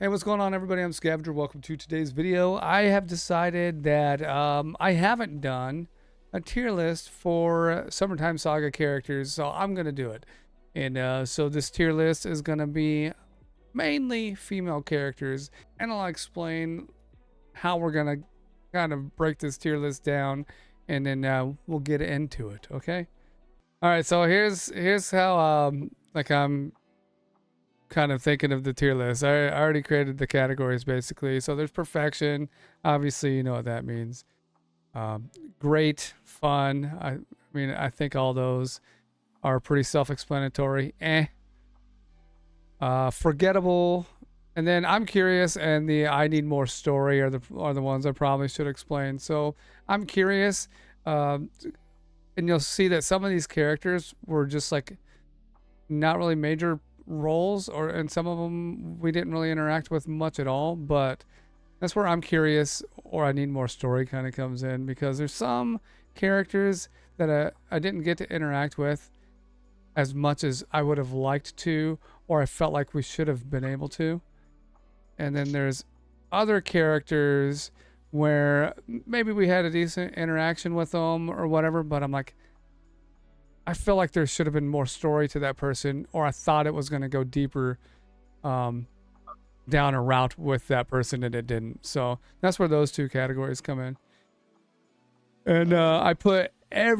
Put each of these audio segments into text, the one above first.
Hey, what's going on, everybody? I'm Scavenger. Welcome to today's video. I have decided that I haven't done a tier list for Summertime Saga characters, so I'm going to do it. And so this tier list is going to be mainly female characters, and I'll explain how we're going to kind of break this tier list down, and then we'll get into it, okay? All right, so here's how I'm kind of thinking of the tier list. I already created the categories basically. So there's perfection. Obviously, you know what that means. Great, fun. I mean, I think all those are pretty self-explanatory. Forgettable. And then I'm curious, and the I need more story are the ones I probably should explain. So I'm curious, and you'll see that some of these characters were just like not really major roles, and some of them we didn't really interact with much at all, but that's where I'm curious or I need more story kind of comes in, because there's some characters that I didn't get to interact with as much as I would have liked to, or I felt like we should have been able to. And then there's other characters where maybe we had a decent interaction with them or whatever, but I'm like, I feel like there should have been more story to that person, or I thought it was going to go deeper down a route with that person, and it didn't. So that's where those two categories come in. And I put I'm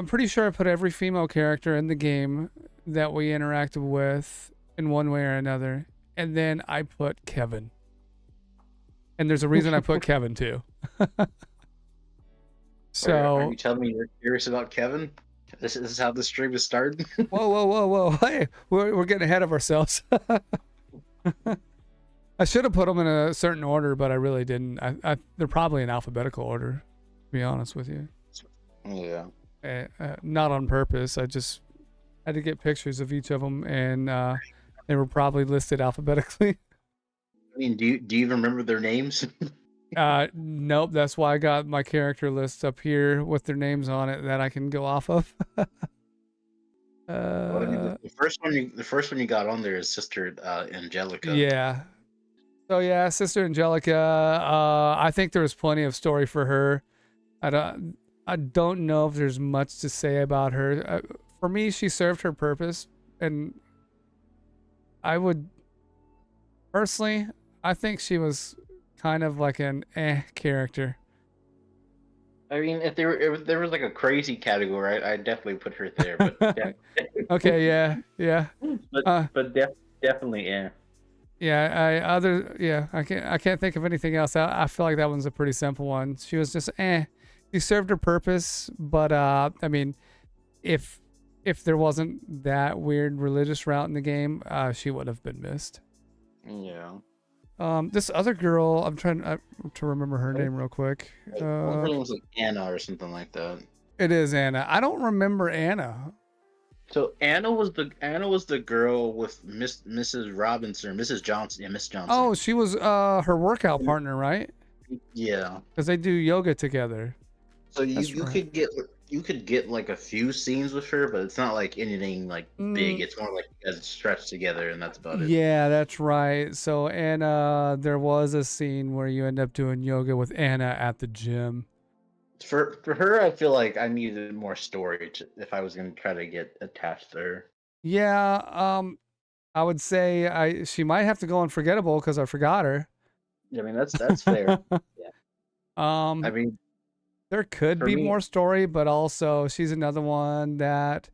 pretty sure I put every female character in the game that we interacted with in one way or another. And then I put Kevin. And there's a reason I put Kevin too. So, are you telling me you're curious about Kevin? This is how the stream is started. whoa! Hey, we're getting ahead of ourselves. I should have put them in a certain order, but I really didn't. They're probably in alphabetical order, to be honest with you. Yeah. Not on purpose. I just had to get pictures of each of them, and they were probably listed alphabetically. I mean, do you even remember their names? Nope. That's why I got my character list up here with their names on it that I can go off of. Well, I mean, the first one you got on there is Sister Angelica. Yeah. So yeah, Sister Angelica. I think there was plenty of story for her. I don't know if there's much to say about her. For me, she served her purpose, and I would personally, I think she was kind of like an character. I mean, if there was like a crazy category, I'd definitely put her there. But okay, yeah. But definitely, yeah. Yeah, I can't think of anything else. I feel like that one's a pretty simple one. She was just She served her purpose, but I mean, if there wasn't that weird religious route in the game, she would have been missed. Yeah. This other girl, I'm trying to remember her name real quick. Her name was like Anna or something like that. It is Anna. I don't remember Anna. So Anna was the girl with Mrs. Robinson or Mrs. Johnson. Yeah, Miss Johnson. Oh, she was her workout partner, right? Yeah. Because they do yoga together. So you could get like a few scenes with her, but it's not like anything like big. It's more like you guys stretch together, and that's about it. Yeah, that's right. So Anna, there was a scene where you end up doing yoga with Anna at the gym. For her, I feel like I needed more story if I was going to try to get attached to her. Yeah, I would say she might have to go unforgettable because I forgot her. I mean, that's fair. Yeah. I mean, there could be more story, but also she's another one that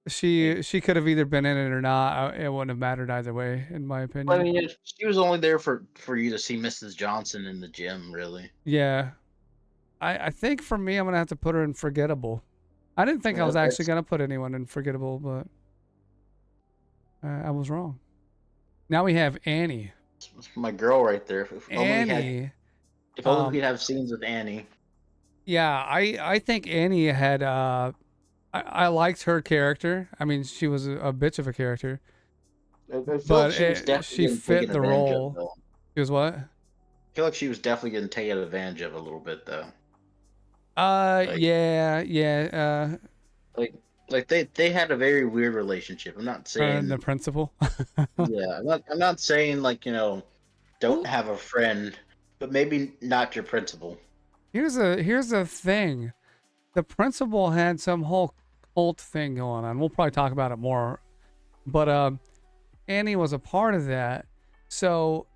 she could have either been in it or not. It wouldn't have mattered either way, in my opinion. I mean, she was only there for you to see Mrs. Johnson in the gym, really. Yeah. I think for me, I'm going to have to put her in forgettable. I didn't think I was actually going to put anyone in forgettable, but I was wrong. Now we have Annie. That's my girl right there. Annie. If only we'd have scenes with Annie. Yeah, I think Annie had I liked her character. I mean, she was a bitch of a character, but she fit the role. She was what? I feel like she was definitely getting taken advantage of a little bit, though. Yeah. Like Like they had a very weird relationship. I'm not Her and the saying principal. yeah, I'm not saying like, don't Well, have a friend, but maybe not your principal. here's the thing. The principal had some whole cult thing going on. We'll probably talk about it more, but Annie was a part of that. So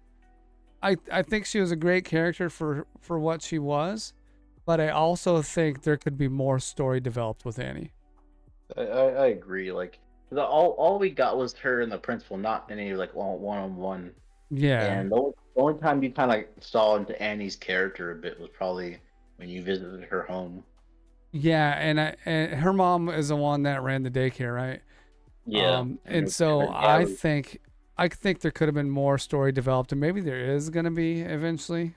I think she was a great character for what she was, but I also think there could be more story developed with Annie. I agree. Like all we got was her and the principal, not any like one on one. Yeah. And the only time you kind of saw into Annie's character a bit was probably when you visited her home. Yeah, and her mom is the one that ran the daycare, right? Yeah, and And so her dad was. I think there could have been more story developed, and maybe there is gonna be eventually.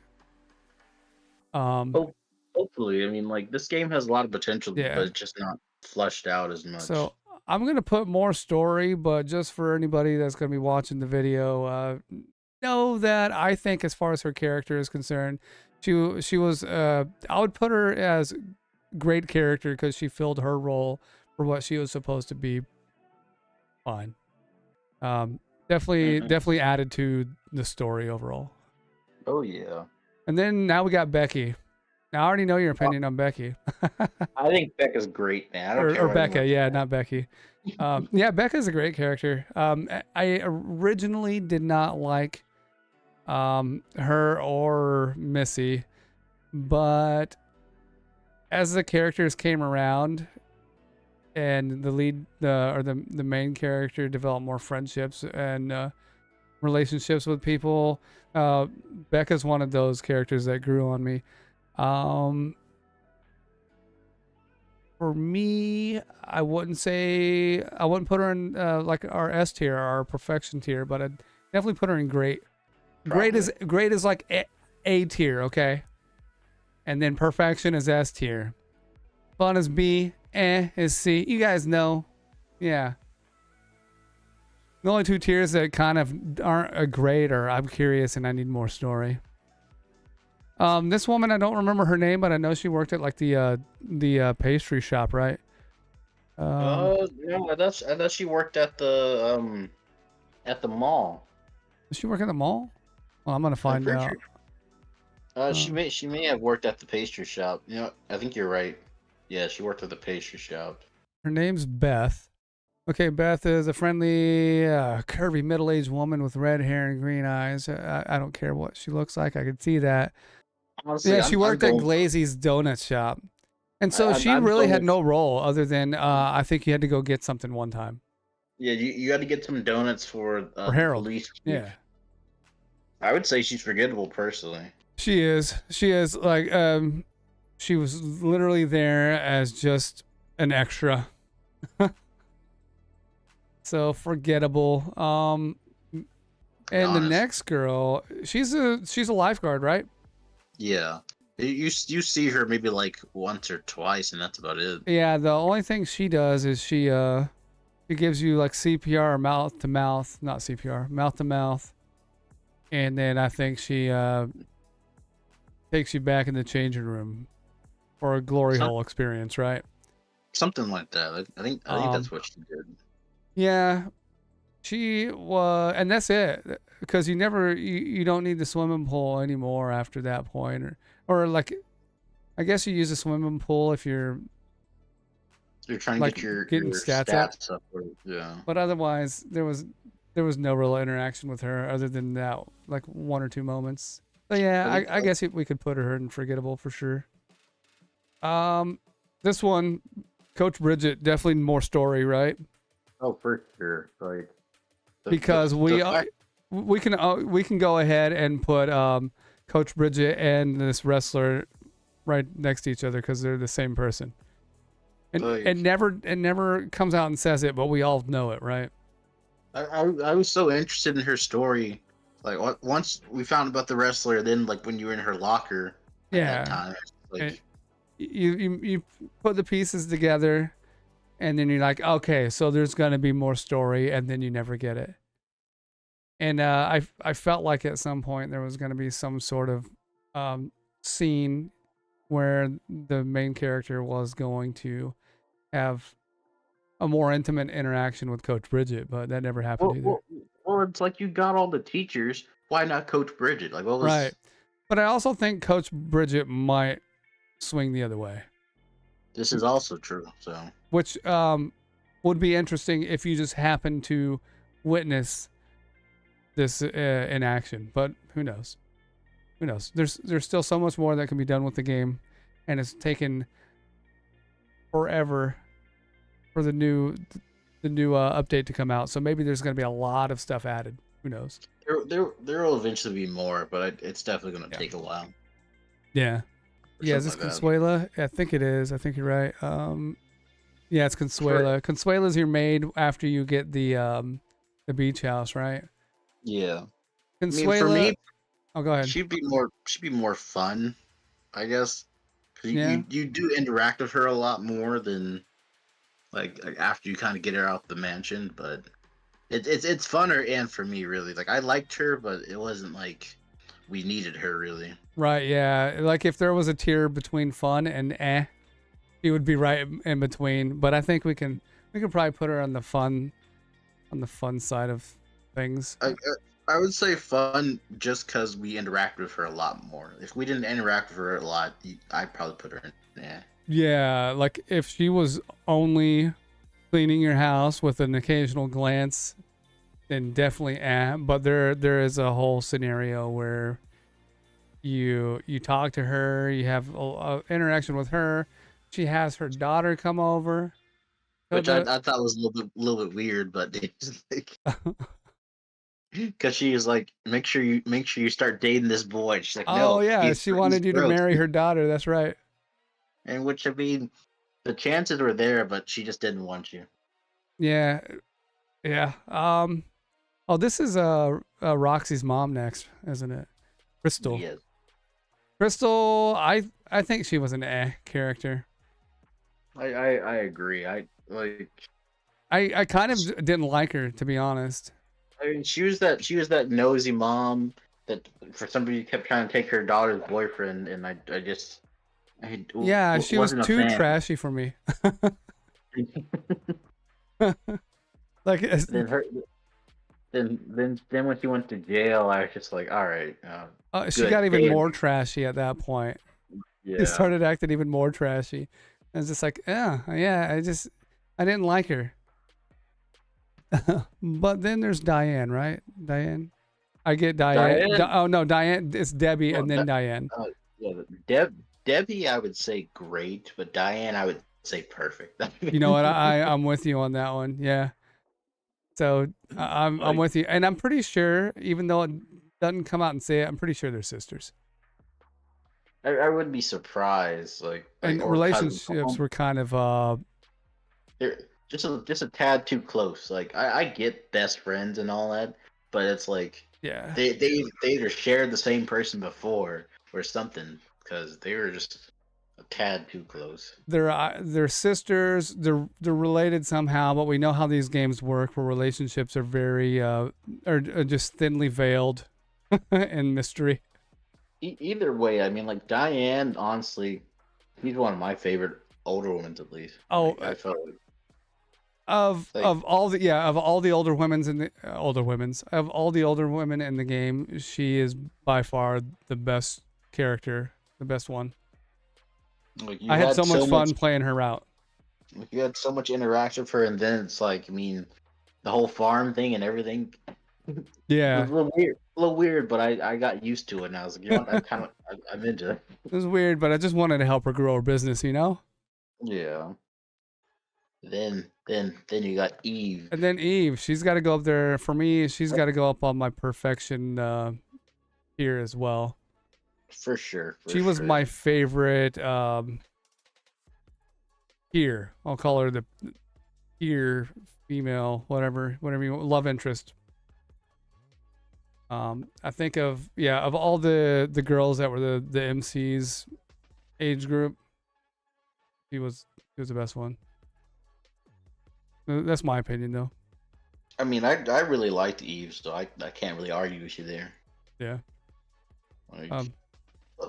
Um, Hope, hopefully, I mean, like this game has a lot of potential, yeah. but it's just not fleshed out as So much. I'm gonna put more story, but just for anybody that's gonna be watching the video, know that I think as far as her character is concerned, she was I would put her as great character because she filled her role for what she was supposed to be. Fine. Um, Hmm. definitely added to the story overall. Oh yeah, And then now we got Becky. Now I already know your Uh, opinion on Becky. I think Becca's great, man. I don't care or what anyone Becca, yeah, says. not Becky. Yeah, Becca's a great character. I originally did not like her or Missy, but as the characters came around and the main character developed more friendships and relationships with people, Becca's one of those characters that grew on me. Um, for me, I wouldn't put her in like our S tier, our perfection tier, but I'd definitely put her in great. Probably. Great is like A tier, okay, and then perfection is S tier. Fun is B, is C. You guys know, yeah. The only two tiers that kind of aren't a great are I'm curious and I need more story. This woman, I don't remember her name, but I know she worked at like the pastry shop, right? No, I thought she worked at the mall. Does she work at the mall? Well, I'm gonna I'm find pretty sure. out. She Um, may have worked at the pastry shop. I think you're right. Yeah, she worked at the pastry shop. Her name's Beth. Okay, Beth is a friendly, curvy, middle-aged woman with red hair and green eyes. I don't care what she looks like. I could see that. Honestly, Yeah, she I'm worked at going. Glazie's Donut Shop, and so she I'm really going had with. no role other than I think you had to go get something one time Yeah, you got to get some donuts for for the Harold. police chief. Yeah, I would say she's forgettable personally. she is. She is like she was literally there as just an extra. So forgettable. To be And the honest. next girl, she's a lifeguard, right? Yeah. You see her maybe like once or twice, and that's about it. Yeah, the only thing she does is she gives you like CPR mouth to mouth, not CPR, mouth to mouth. And then I think she takes you back in the changing room for a glory Some, hole experience, right? something like that. I think Um that's what she did. yeah, she was, and that's it because you don't need the swimming pool anymore after that point, or like I guess you use a swimming pool if you're You're trying to like get your getting your stats up. stats up, or yeah. But otherwise, there was no real interaction with her other than that, like one or two moments. So yeah, I think. I guess we could put her in forgettable for sure. Um, this one, Coach Bridget, definitely more story, right? Oh, for sure. Like Because the fact. we can go ahead and put Coach Bridget and this wrestler right next to each other because they're the same person. And Like it never comes out and says it, but we all know it, right? I was so interested in her story. Like once we found about the wrestler, then like when you were in her locker at that Yeah. time, it's And like you put the pieces together and then you're like, okay, so there's gonna be more story, and then you never get it. And I felt like at some point there was gonna be some sort of scene where the main character was going to have a more intimate interaction with Coach Bridget, but that never happened Well, either. well, well, it's like you got all the teachers. Why not Coach Bridget? Like, what Right. was? But I also think Coach Bridget might swing the other way, This is also true. So which would be interesting if you just happen to witness this in action. But who knows? Who knows? There's still so much more that can be done with the game, and it's taken forever for the new update to come out. So maybe there's going to be a lot of stuff added. Who knows? there will eventually be more, but it's definitely going to Yeah. take a while. Yeah. or Yeah, is this something like that. Consuela? I think it is. I think you're right. Yeah, it's Consuela. Consuela's your maid after you get the beach house, right? Yeah. Consuela. For me, oh, go ahead. she'd be more fun, I guess. 'Cause Yeah. you do interact with her a lot more than like after you kind of get her out the mansion, but it's funner and for me really. Like I liked her, but it wasn't like we needed her really. Right, yeah. Like if there was a tier between fun and she would be right in between. But I think we can probably put her on the fun side of things. I would say fun just because we interact with her a lot more. If we didn't interact with her a lot, I'd probably put her in. Yeah. Yeah, like if she was only cleaning your house with an occasional glance, then definitely but there is a whole scenario where you talk to her, you have a interaction with her. She has her daughter come over. Which I thought was a little bit weird, but it's like because she was like, make sure you start dating this boy. And she's like, no, oh yeah, she wanted you to gross. marry her daughter. That's right. And which I mean, the chances were there, but she just didn't want you. Yeah, yeah. Oh, this is Roxy's mom next, isn't it? Crystal. Yes. Crystal, I think she was an character. I agree. I kind of didn't like her, to be honest. I mean, she was that nosy mom that for some reason kept trying to take her daughter's boyfriend, and Yeah, she was wasn't a too fan. trashy for me. Like then when she went to jail, I was just like, all right. she good. got even more trashy at that point. Yeah. She started acting even more trashy. I was just like, yeah, I didn't like her. But then there's Diane, right? Diane. I get Diane. Diane? Oh no, Diane. It's Debbie Well, and then Diane. Yeah, Debbie, I would say great, but Diane, I would say perfect. You know what? I'm with you on that one. Yeah. So I'm with you, and I'm pretty sure, even though it doesn't come out and say it, I'm pretty sure they're sisters. I wouldn't be surprised. And or relationships were kind of they're just a tad too close. Like I get best friends and all that, but it's like yeah. they either shared the same person before or something because they were just a tad too close. They're sisters. They're related somehow, but we know how these games work, where relationships are very are just thinly veiled in mystery. Either way, I mean, like Diane, honestly, she's one of my favorite older women, at least. Oh, I felt like of all the older women's in the of all the older women in the game, she is by far the best character, the best one. like I had so much fun playing her out. Like you had so much interaction with her, and then it's like, I mean, the whole farm thing and everything. Yeah, It was a little weird, but I got used to it, and I was like, you know what, I'm into it. it was weird, but I just wanted to help her grow her business, you know. Yeah. Then you got Eve. And then Eve, she's got to go up there. For me, she's got to go up on my perfection here as well. For sure. She was my favorite here. I'll call her the here female, whatever you want, love interest. I think of all the girls that were the MC's age group, she was the best one. That's my opinion, though. I mean, I really liked Eve, so I can't really argue with you there. Yeah. Like,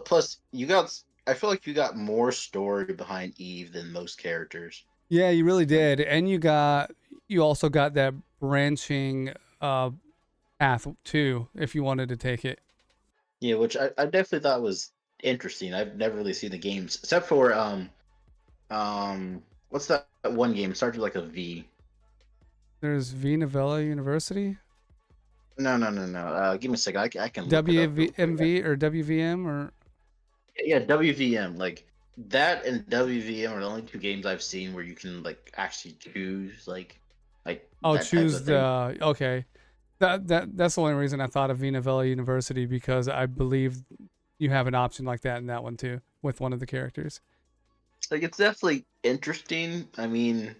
plus, I feel like you got more story behind Eve than most characters. Yeah, you really did. And you also got that branching path too, if you wanted to take it. Yeah, which I definitely thought was interesting. I've never really seen the games except for what's that one game? It starts with like a V. There's V Novella University, No. Give me a second. I can look it up real quick. WMV or WVM or Yeah, WVM. Like that and WVM are the only two games I've seen where you can like actually choose like oh, that type choose of thing. the okay. That's the only reason I thought of V Novella University because I believe you have an option like that in that one too with one of the characters. Like it's definitely interesting. I mean,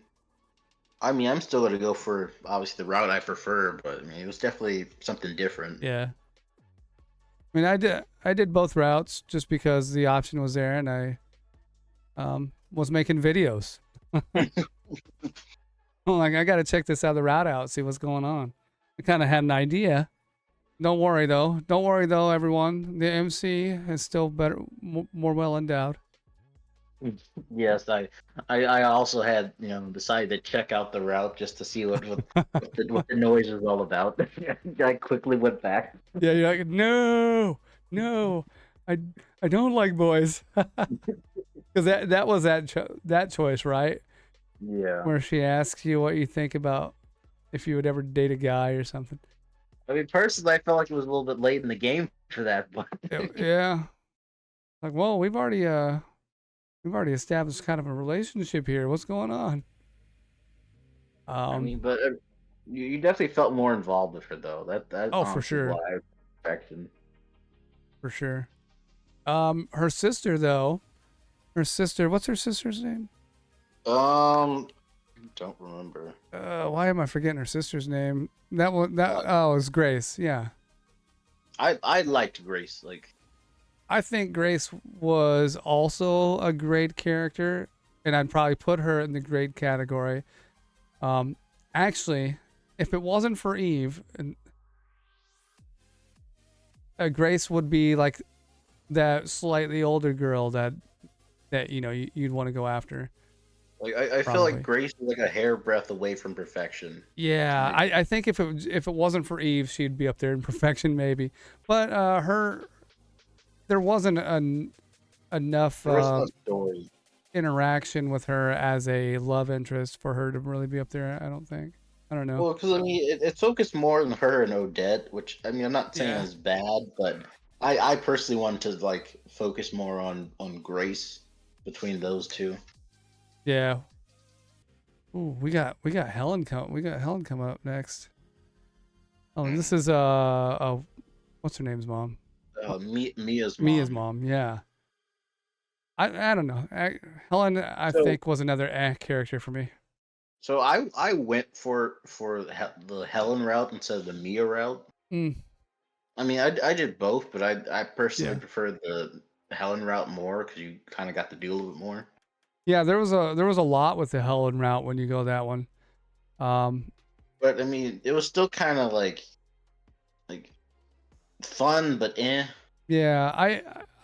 I'm still gonna go for obviously the route I prefer, but I mean, it was definitely something different. Yeah. I mean, I did both routes just because the option was there, and I was making videos. I'm like, I got to check this other route out, see what's going on. I kind of had an idea. Don't worry though. Don't worry though, everyone. The MC is still better, more well endowed. Yes, I also had decided to check out the route just to see what the noise was all about. I quickly went back. Yeah, you're like, no, no, I I don't like boys, because that was that choice, right? Yeah. Where she asks you what you think about if you would ever date a guy or something. I mean, personally, I felt like it was a little bit late in the game for that, but Yeah, like, well, we've already established kind of a relationship here. What's going on? I Um, mean, but you definitely felt more involved with her though. That oh, for honestly is sure, why I affection. for sure. Her sister though, what's her sister's name? Don't remember. Why am I forgetting her sister's name? That one, that oh, it's Grace. Yeah, I liked Grace. Like, I think Grace was also a great character, and I'd probably put her in the great category. Actually, if it wasn't for Eve, and Grace would be like that slightly older girl that you'd want to go after. I feel like Probably. Grace was like a hairbreadth away from perfection. To Yeah, me. I think if it wasn't for Eve, she'd be up there in perfection maybe. But there wasn't enough There was no story. interaction with her as a love interest for her to really be up there. I don't think. I don't know. Well, because I mean, it focused more on her and Odette, which I mean, I'm not saying Yeah. is bad, but I personally wanted to like focus more on Grace between those two. Yeah. Ooh, we got Helen coming up next. Oh, and this is what's her name's mom? Mia's Mia's mom. mom. Yeah. I don't know. Helen, I So think, was another character for me. so I went for the Helen route instead of the Mia route. Mm, I mean, I did both, but I personally yeah. prefer the Helen route more because you kind of got to do a little bit more. Yeah, there was a lot with the Helen route when you go that one. Um, But I mean, it was still kind of like fun, but eh. yeah,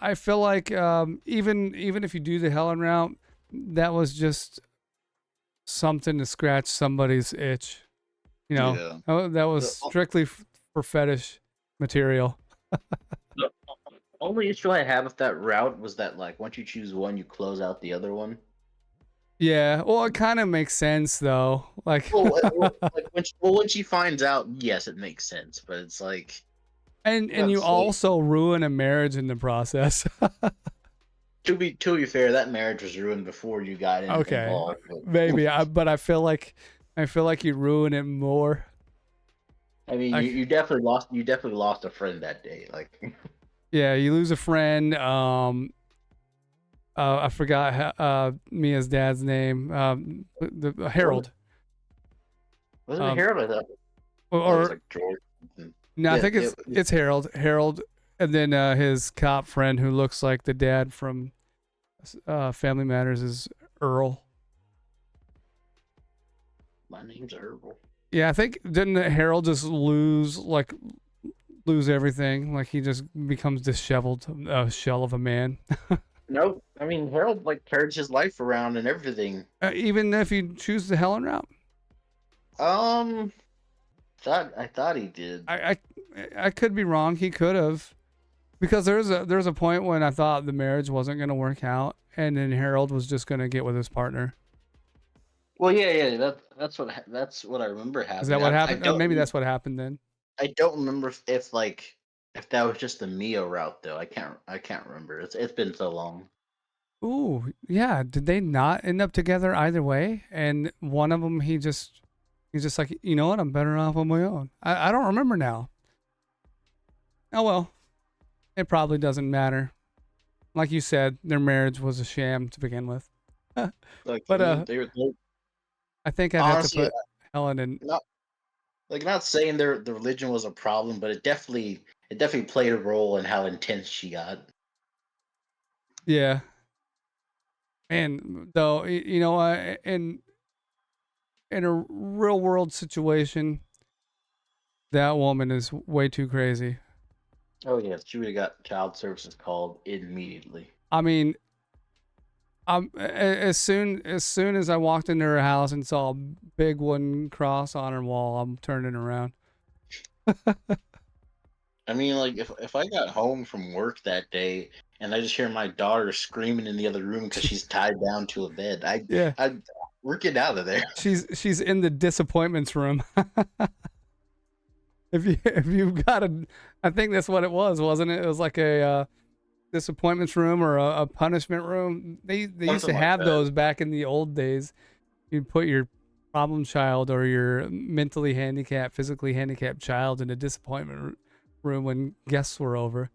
I feel like even if you do the Helen route, that was just something to scratch somebody's itch. You know, Yeah. that was The, strictly for fetish material. the only issue I have with that route was that like once you choose one, you close out the other one. Yeah, well, it kind of makes sense though. Like, Like when she finds out, yes, it makes sense. But it's like and you that's like also ruin a marriage in the process. to be fair, that marriage was ruined before you got Okay, involved. But, maybe, but I feel like you ruin it more. I mean, you, Like, you definitely lost a friend that day. Like yeah, you lose a friend. I forgot Mia's dad's name. The was Harold. wasn't it Um, Harold? I thought it was or like George. no, I Yeah, think it's Harold. Harold, and then his cop friend who looks like the dad from Family Matters is Earl. my name's Herbal. Yeah, I think didn't Harold just lose everything? Like he just becomes disheveled, shell of a man. Nope. I mean, Harold like turned his life around and everything. Even if you choose the Helen route. Um, I thought he did. I could be wrong. He could have, because there's a point when I thought the marriage wasn't going to work out, and then Harold was just going to get with his partner. Well, yeah. That's what I remember Is that happening. what I happened? don't Maybe that's what happened then. I don't remember if that was just the Mia route though. I can't remember. It's been so long. Ooh, yeah. Did they not end up together either way? And one of them, he's just like, you know what? I'm better off on my own. I don't remember now. Oh well, it probably doesn't matter. Like you said, their marriage was a sham to begin with. Like But they're I think I'd have to honestly put Helen in. not not saying the religion was a problem, but it definitely played a role in how intense she got. Yeah, and though you know, in a real world situation, that woman is way too crazy. Oh yeah, she would have got child services called immediately. I mean, as soon as I walked into her house and saw a big wooden cross on her wall, I'm turning around. I mean, like if I got home from work that day and I just hear my daughter screaming in the other room because she's tied down to a bed, Yeah, we're getting out of there. she's in the disappointments room. If you've got a, I think that's what it was, wasn't it? It was like a disappointments room or a punishment room. They used Something to like have that. those back in the old days. You'd put your problem child or your mentally handicapped, physically handicapped child in a disappointment room when guests were over.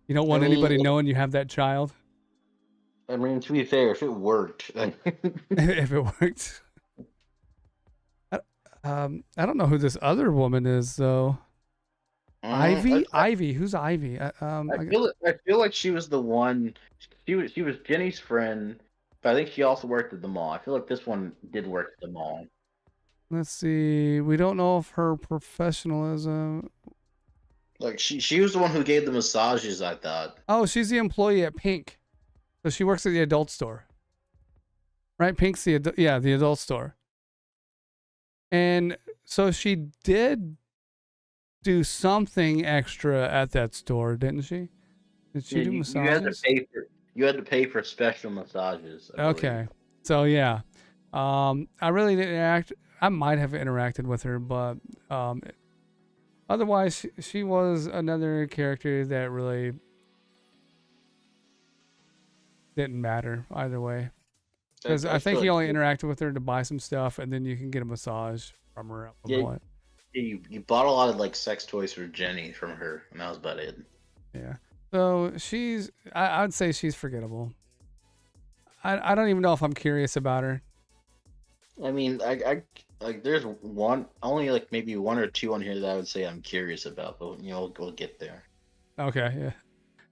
You don't I want mean, anybody knowing you have that child. to be fair, if it worked, If it worked. I don't know who this other woman is though. I, Ivy. Who's Ivy? I feel like she was the one. She was Jenny's friend, but I think she also worked at the mall. I feel like this one did work at the mall. Let's see. We don't know if her professionalism. Like she was the one who gave the massages. I thought. Oh, she's the employee at Pink. So she works at the adult store. Right? Pink's the adult store. And so she did do something extra at that store, didn't she? Did she Yeah, do you had to massages? pay for special massages. I believe. Okay. So yeah. I really didn't I might have interacted with her, but otherwise she was another character that really didn't matter either way. Because I I feel think you like only interacted with her to buy some stuff, and then you can get a massage from her at one yeah, point. you bought a lot of like sex toys for Jenny from her, and that was about it. Yeah. So I'd say she's forgettable. I don't even know if I'm curious about her. I mean, I like there's only like maybe one or two on here that I would say I'm curious about, but we'll get there. Okay, yeah.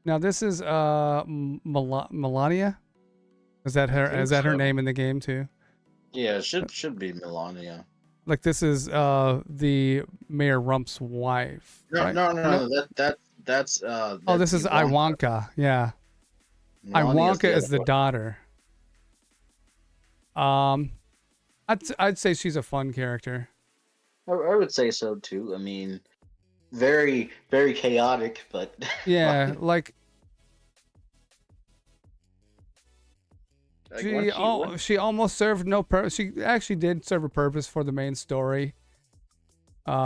Now this is Melania. Is that I her? think Is that her so. name in the game too? Yeah, it should be Melania. Like this is the Mayor Rump's wife, No, right? no, Or no? no, Oh, that's this is Ivanka. Iwanka. Yeah, Melania's Iwanka the other is the one. daughter. Um, I'd say she's a fun character. I would say so too. I mean, very very chaotic, but Yeah, fun. like Like once she almost served no purpose. She actually did serve a purpose for the main story.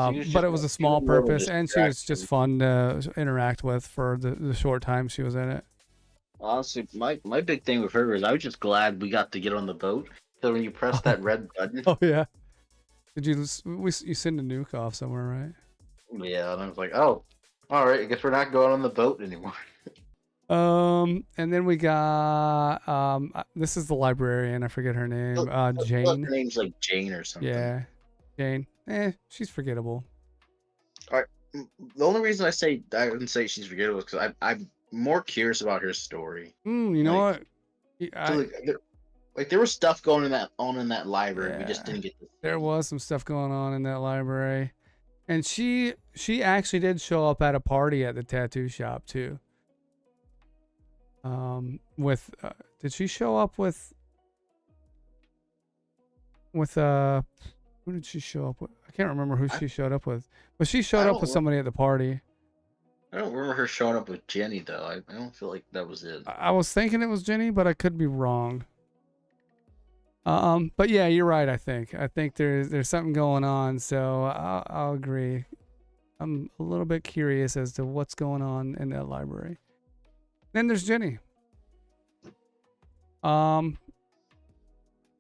she was But just it was a she was small more of a purpose, and she was just distraction. fun to interact with for the short time she was in it. Honestly, my big thing with her is I was just glad we got to get on the boat. So when you press that red button, Oh yeah. Did you you send a nuke off somewhere, right? yeah, and I was like, oh, all right, I guess we're not going on the boat anymore. And then we got this is the librarian. I forget her name. Look, Jane. her name's like Jane or something. Yeah, Jane. She's forgettable. All right, the only reason I wouldn't say she's forgettable is because I'm more curious about her story. You know Like, what? so I there was stuff going in that library. We just Yeah, didn't get to there see. was some stuff going on in that library, and she actually did show up at a party at the tattoo shop too. With did she show up with who did she show up with? I can't remember who I, she showed up with, but she showed I up with don't somebody at the party. I don't remember her showing up with Jenny though. I don't feel like that was it. I was thinking it was Jenny, but I could be wrong. But yeah, you're right. I think there's something going on. So I'll agree. I'm a little bit curious as to what's going on in that library. Then there's Jenny.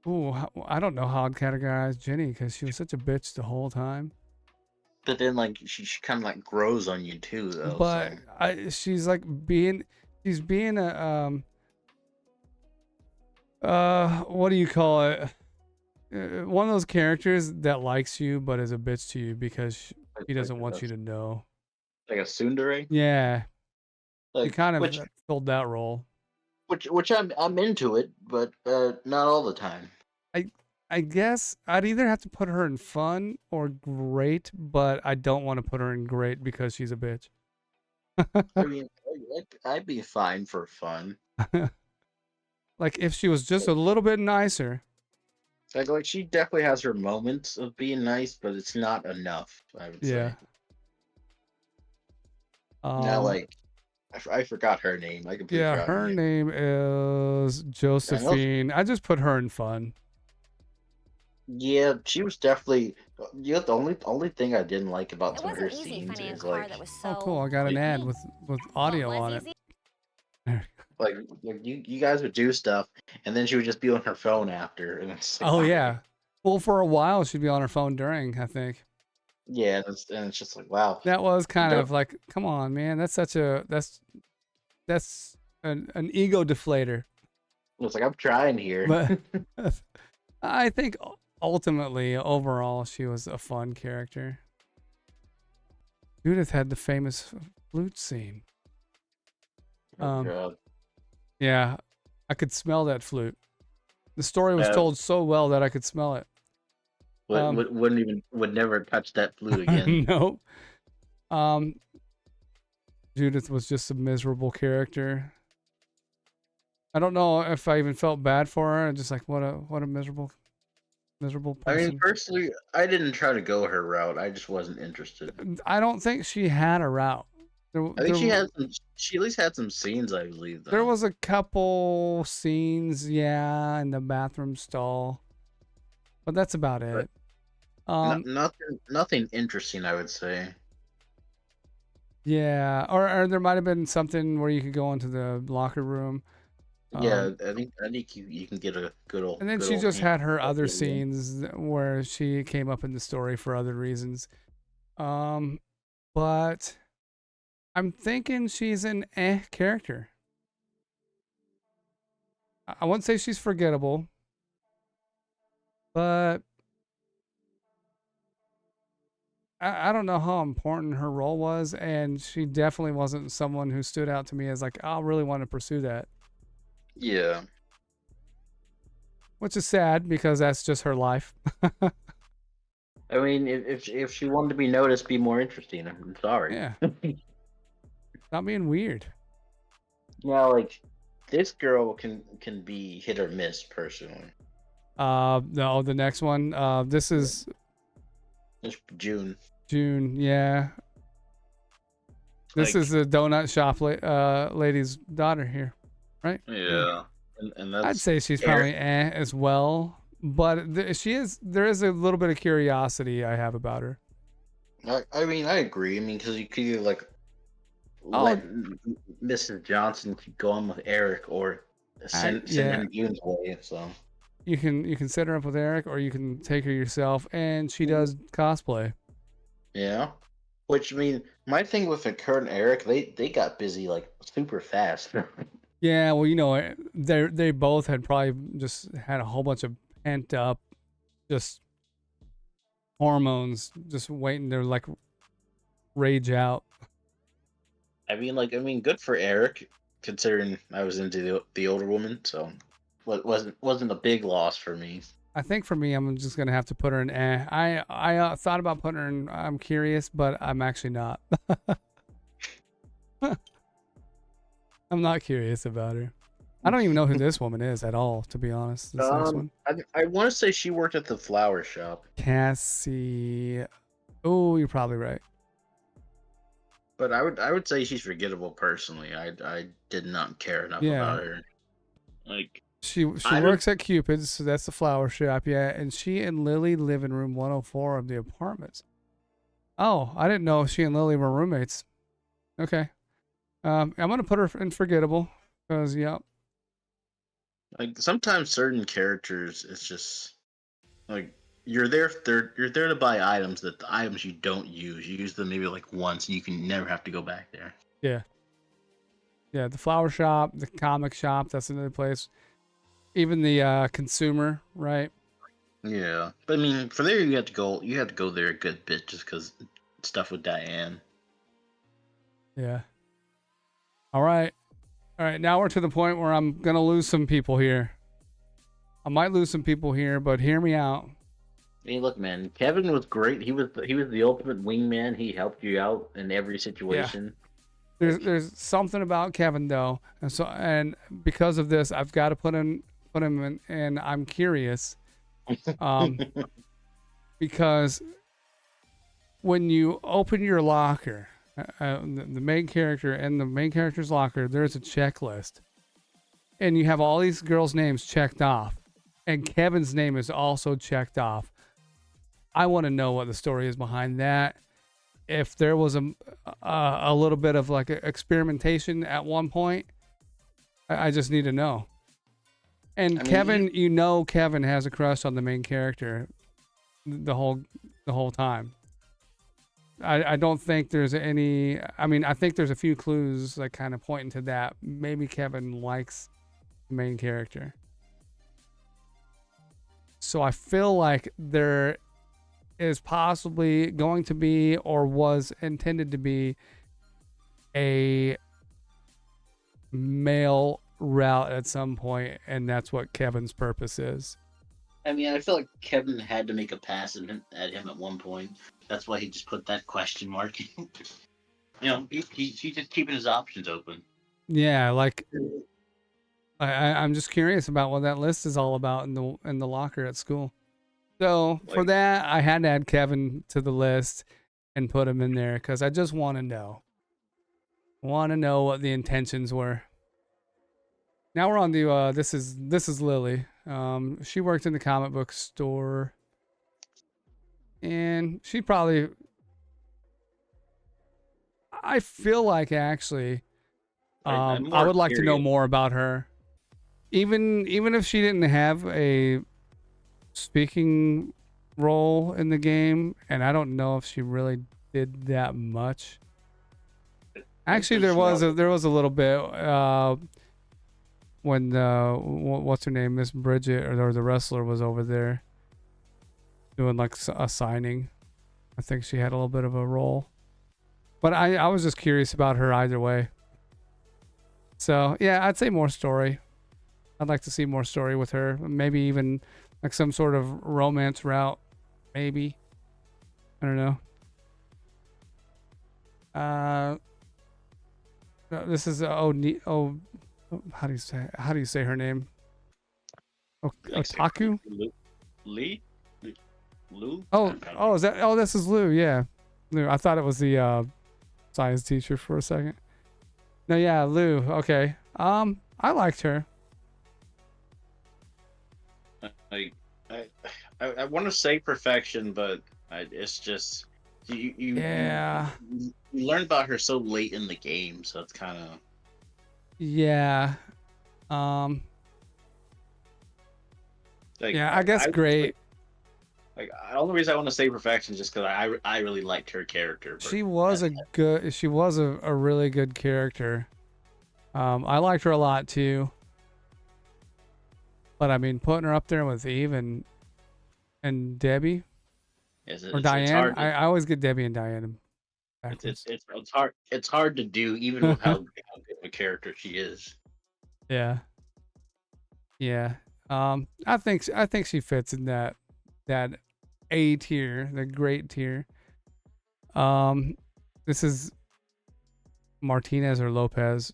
Ooh, I don't know how I'd categorize Jenny because she was such a bitch the whole time. But then like she kind of like grows on you too though. But So she's like she's being a what do you call it? One of those characters that likes you but is a bitch to you because he doesn't want you to know. like a tsundere. Yeah, he Like kind of filled that role. which I'm into it, but not all the time. I guess I'd either have to put her in fun or great, but I don't want to put her in great because she's a bitch. I mean, I'd be fine for fun. Like if she was just a little bit nicer. Like she definitely has her moments of being nice, but it's not enough, I would say. Yeah. Now, like, I forgot her name. I completely Yeah, forgot her name is Josephine. I just put her in fun. Yeah, she was definitely. You know, the only thing I didn't like about It some of her wasn't easy scenes finding a is car like, that was Oh, so. cool! I got an ad with audio on it. like you guys would do stuff, and then she would just be on her phone after, and it's like, Oh yeah. Well, for a while she'd be on her phone during. I think yeah, and it's just like, wow. that was kind Don't- of like, come on, man. That's an ego deflator. It's like I'm trying here. But I think ultimately, overall, she was a fun character. Judith had the famous flute scene. Oh, God. Yeah, I could smell that flute. The story was told so well that I could smell it. Would never touch that flute again. No. Judith was just a miserable character. I don't know if I even felt bad for her. I'm just like, what a miserable person. I mean, personally, I didn't try to go her route. I just wasn't interested. I don't think she had a route. I think she had some. She at least had some scenes, I believe. Though. There was a couple scenes, yeah, in the bathroom stall, but that's about it. Nothing interesting, I would say. Yeah, or there might have been something where you could go into the locker room. Yeah, I think you can get a good old. And then she just had her other scenes where she came up in the story for other reasons. But I'm thinking she's an character. I wouldn't say she's forgettable, but I don't know how important her role was, and she definitely wasn't someone who stood out to me as like, I really want to pursue that. Yeah. Which is sad because that's just her life. I mean, if she wanted to be noticed, be more interesting. I'm sorry. Yeah. Not being weird. Yeah, like this girl can be hit or miss personally. No, the next one. This is It's June. June. Yeah. This Like- is the donut shop lady's daughter here, right? Yeah. And that's I'd say she's probably as well, but there is a little bit of curiosity I have about her. I mean, I agree. I mean, because you could either like let Mrs. Johnson go on with Eric or send him June's way. So you can set her up with Eric, or you can take her yourself, and she does cosplay. yeah. Which I mean, my thing with the current Eric, they got busy like super fast. Yeah, well, you know, they both had probably just had a whole bunch of pent up, just hormones, just waiting to like rage out. I mean, good for Eric, considering I was into the older woman, so wasn't a big loss for me. I think for me, I'm just gonna have to put her in. I thought about putting her in. I'm curious, but I'm actually not. I'm not curious about her. I don't even know who this woman is at all, to be honest. This next one. I want to say she worked at the flower shop, Cassie. Oh, you're probably right. but I would say she's forgettable personally. I did not care enough Yeah. about her. Like She works at Cupid's, so that's the flower shop, yeah. And she and Lily live in room 104 of the apartments. Oh, I didn't know she and Lily were roommates. Okay. I'm gonna put her in forgettable because like sometimes certain characters, it's just like you're there to buy items that the items you don't use. You use them maybe like once, and you can never have to go back there. yeah, the flower shop, the comic shop, that's another place. Even the consumer, right? Yeah, but I mean, for there you have to go. You have to go there a good bit just because stuff with Diane. Yeah. All right. Now we're to the point where I'm gonna lose some people here. I might lose some people here, but hear me out. I mean, look, man, Kevin was great. He was the ultimate wingman. He helped you out in every situation. There's something about Kevin though, and because of this, I've got to put him in, and I'm curious, because when you open your locker, the main character and the main character's locker, there's a checklist, and you have all these girls' names checked off, and Kevin's name is also checked off. I want to know what the story is behind that. If there was a little bit of like experimentation at one point, I just need to know. And I mean, Kevin has a crush on the main character the whole time. I don't think there's any. I mean, I think there's a few clues that kind of point into that. Maybe Kevin likes the main character. So I feel like there is possibly going to be, or was intended to be, a male route at some point, and that's what Kevin's purpose is. I mean, I feel like Kevin had to make a pass at him at one point. That's why he just put that question mark. He's just keeping his options open. Yeah, like I'm just curious about what that list is all about in the locker at school. So for that, I had to add Kevin to the list and put him in there because I just want to know. What the intentions were. Now we're on to this is Lily. She worked in the comic book store, and she probably. I feel like actually, I would like to know more about her. Even if she didn't have a speaking role in the game, and I don't know if she really did that much. Actually, there was a little bit when what's her name, Miss Bridget or the wrestler was over there doing like a signing. I think she had a little bit of a role, but I was just curious about her either way. So yeah, I'd say more story. I'd like to see more story with her. Maybe even like some sort of romance route. Maybe. I don't know. This is how do you say her name? Otaku? Lee? Lou? Is that? Oh, this is Lou. Yeah, Lou. I thought it was the science teacher for a second. No, yeah, Lou. Okay. I liked her. I want to say perfection, but it's just you learn about her so late in the game, so it's kind of I guess great. Like the only reason I want to say perfection is just because I really liked her character. She was a really good character. I liked her a lot too. But I mean, putting her up there with Eve and Debbie or Diane, I always get Debbie and Diane. It's hard to do, even with how good of a character she is. Yeah. I think she fits in that A tier, the great tier. This is Martinez or Lopez.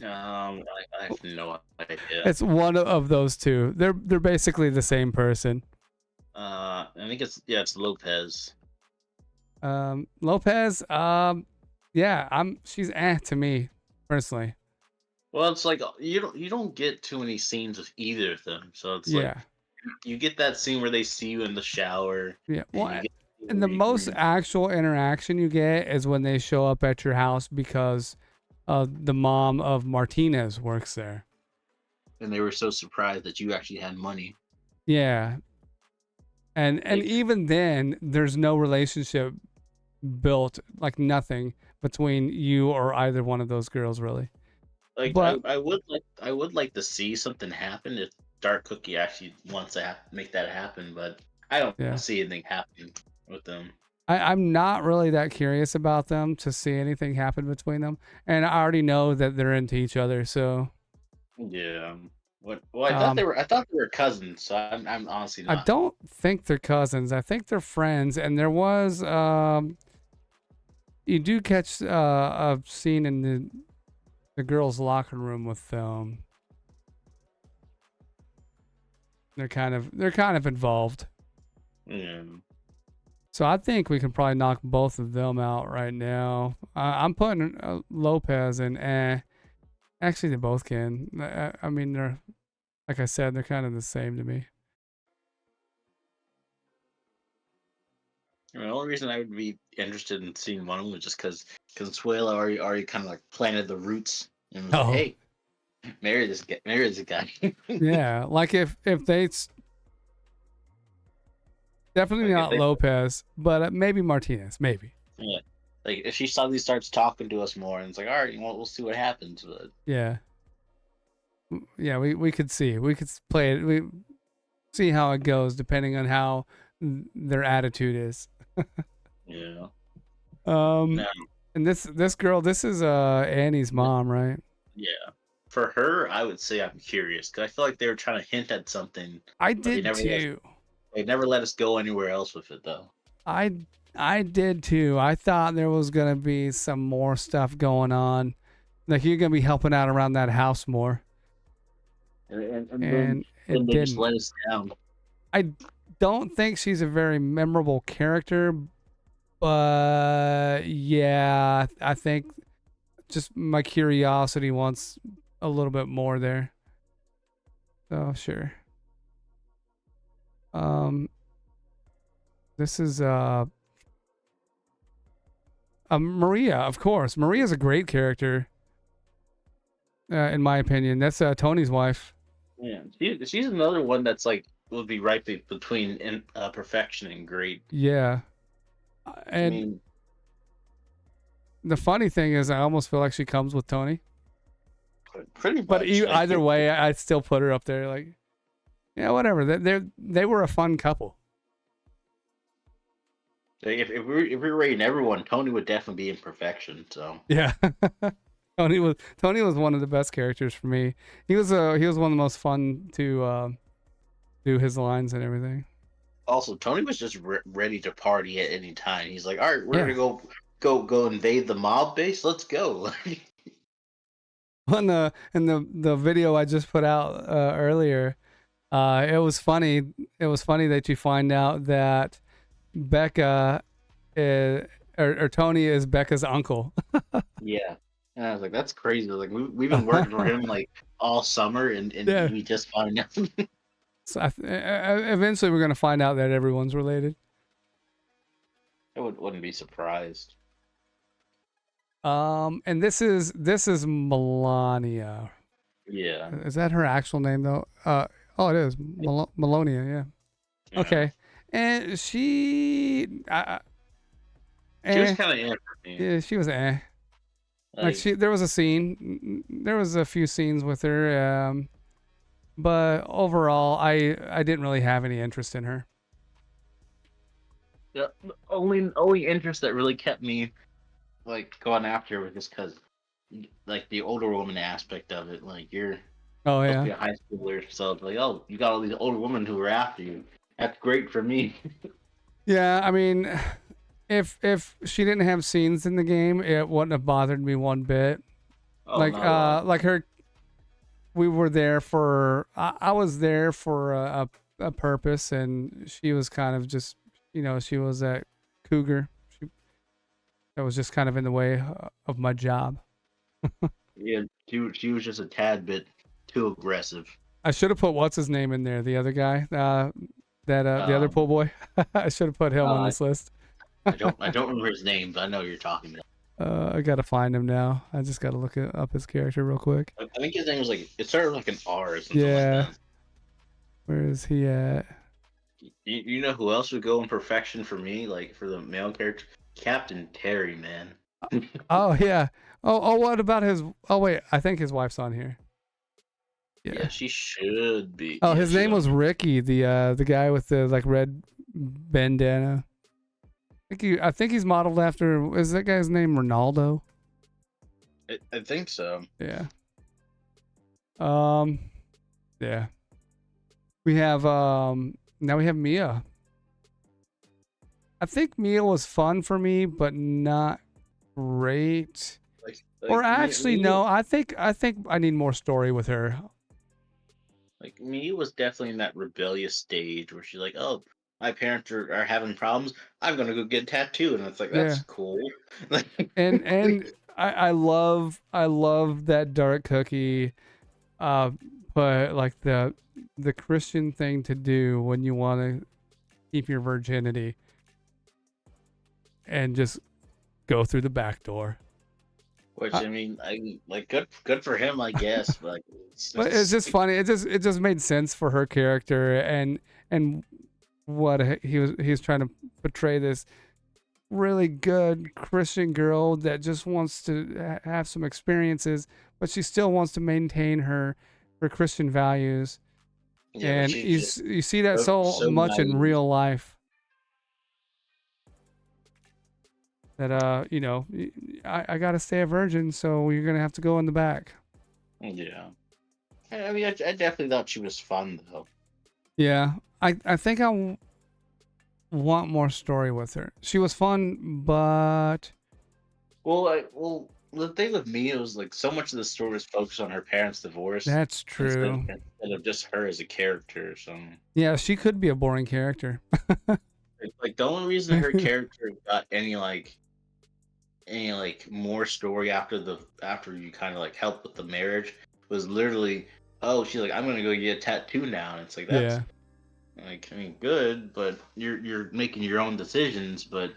I have no idea. It's one of those two. They're basically the same person. I think it's Lopez. Lopez. Yeah, she's to me personally. Well, it's like you don't get too many scenes with either of them, so it's like Yeah, you get that scene where they see you in the shower, yeah. and you Well, get and the most where actual interaction you get is when they show up at your house because the mom of Martinez works there. and they were so surprised that you actually had money. Yeah, and Like even then, there's no relationship built, like nothing between you or either one of those girls, really. like But I would like to see something happen if Dark Cookie actually wants to make that happen, but I don't yeah, see anything happening with them. I'm not really that curious about them to see anything happen between them, and I already know that they're into each other. So Yeah. What? Well, um, I thought they were cousins, so I'm honestly I not. don't think they're cousins. I think they're friends. And there was you do catch a scene in the girls' locker room with them. They're kind of involved. Yeah. So I think we can probably knock both of them out right now. I'm putting Lopez and actually they both can. I mean they're like I said they're kind of the same to me. I mean, the only reason I would be interested in seeing one of them was just because Consuelo already kind of like planted the roots and was like, Oh hey, marry this guy. yeah, like if they definitely Like if not they, Lopez, but maybe Martinez, maybe. yeah, like if she suddenly starts talking to us more, and it's like, all right, we'll see what happens. But Yeah. Yeah, we could see. We could play it. We see how it goes depending on how their attitude is. yeah, Um no, and this girl, this is Annie's mom, right? yeah. For her, I would say I'm curious because I feel like they were trying to hint at something, I but did too. they never let us go anywhere else with it though. I I did too. I thought there was going to be some more stuff going on. Like you're going to be helping out around that house more, And and then it they just didn't. let us down. I don't think she's a very memorable character, but yeah, I think just my curiosity wants a little bit more there. So sure. Um, this is Maria, of course. Maria's a great character, in my opinion. That's Tony's wife. Yeah, she's another one that's like would be right between perfection and great. Yeah, I and mean, the funny thing is, I almost feel like she comes with Tony. pretty But much. Like either way, I'd still put her up there. Like, yeah, whatever. They were a fun couple. if we were rating everyone, Tony would definitely be in perfection. So Yeah. Tony was one of the best characters for me. He was one of the most fun to do his lines and everything. also Tony was just ready to party at any time. He's like, all right, we're Yeah. gonna go invade the mob base. Let's go. On the video I just put out earlier, it was funny. It was funny that you find out that Becca or Tony is Becca's uncle. Yeah. And I was like, that's crazy. Like we've been working for him like all summer, and Yeah. we just found out. So eventually we're gonna find out that everyone's related. I wouldn't be surprised. And this is Melania. Yeah. Is that her actual name though? Oh, it is Melania. Yeah. Yeah. Okay. And she, She was eh, kind of for me. yeah, she was like Like, there was a scene, there was a few scenes with her, but overall, I didn't really have any interest in her. the only interest that really kept me like going after was just because like the older woman aspect of it. Like you're Oh supposed to yeah, be a high schooler, so it's like, oh, you got all these older women who are after you. That's great for me. yeah. I mean, if she didn't have scenes in the game, it wouldn't have bothered me one bit. Oh, not at all. Like her. We were there for. I was there for a purpose, and she was kind of just, she was that cougar. She that was just kind of in the way of my job. Yeah, she was just a tad bit too aggressive. I should have put what's his name in there, the other guy, the other Um, pool boy. I should have put him on uh, this list. I don't remember his name, but I know who you're talking about. I gotta find him now. I just gotta look up his character real quick. I think his name was like it started with like an R or something like Yeah, that. where is he at? You know who else would go in perfection for me, like for the male character? Captain Terry, man. Oh yeah. Oh, what about his? Oh wait, I think his wife's on here. Yeah, Yeah. she should be. Oh, Yeah, his she's name on. was Ricky, the guy with the like red bandana. I think he's modeled after. Is that guy's name Ronaldo? I think so. Yeah. Um. Yeah. We have now we have Mia. I think Mia was fun for me, but not great. Or actually, no. I think I need more story with her. Like me was definitely in that rebellious stage where she's like, "Oh, my parents are having problems. I'm gonna go get a tattoo," and it's like Yeah. that's cool. Like, And I love that dark cookie, but like the Christian thing to do when you want to keep your virginity and just go through the back door. which I mean, I like good for him, I guess. But like, But it's just funny. It just made sense for her character and what he was trying to portray, this really good Christian girl that just wants to have some experiences, but she still wants to maintain her Christian values. yeah, but And she's you see that just so much in naive. real life. That I gotta stay a virgin, so you're gonna have to go in the back. Yeah, I mean, I definitely thought she was fun though. Yeah, I think want more story with her. She was fun, but Well, the thing with me, it was like so much of the story was focused on her parents' divorce that's true. instead of just her as a character. So, Yeah, she could be a boring character. like the only reason her character got any like more story after you kind of like help with the marriage was literally, oh, she's like, I'm gonna go get a tattoo now, and it's like that's Yeah. like, I mean, good, but you're making your own decisions, but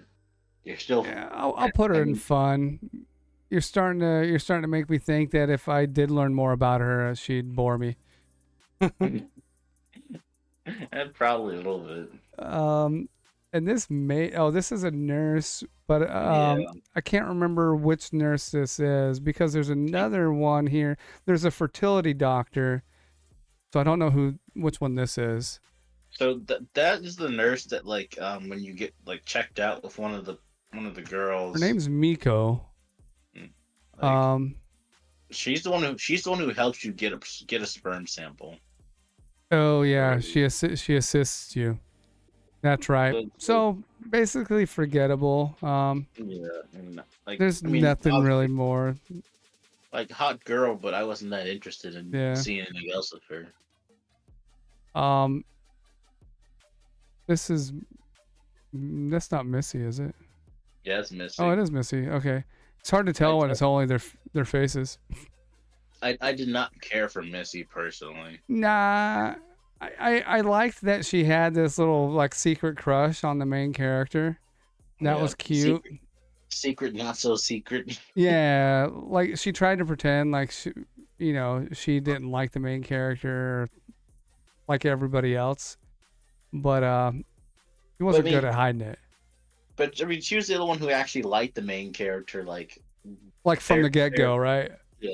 you're still. Yeah, I'll put her I in mean, fun. You're starting to make me think that if I did learn more about her, she'd bore me. probably a little bit. And this is a nurse, but Yeah. I can't remember which nurse this is because there's another one here. There's a fertility doctor, so I don't know which one this is. So that is the nurse that like when you get like checked out with one of the Her girls. name's Miko. Like, she's the one who helps you get a sperm sample. Oh yeah, she assists you. That's right. So basically forgettable. Yeah, and, like There's I mean, nothing really more. like hot girl, but I wasn't that interested in Yeah. seeing anything else with her. That's not Missy, is it? Yeah, it's Missy. Oh, it is Missy. Okay. It's hard to tell when it's only their faces. I did not care for Missy personally. Nah, I liked that she had this little like secret crush on the main character. That was cute. Secret, not so secret. Yeah, like she tried to pretend like she didn't like the main character like everybody else, but he wasn't good at hiding it. But I mean, she was the only one who actually liked the main character, like from the get-go, right? Yeah.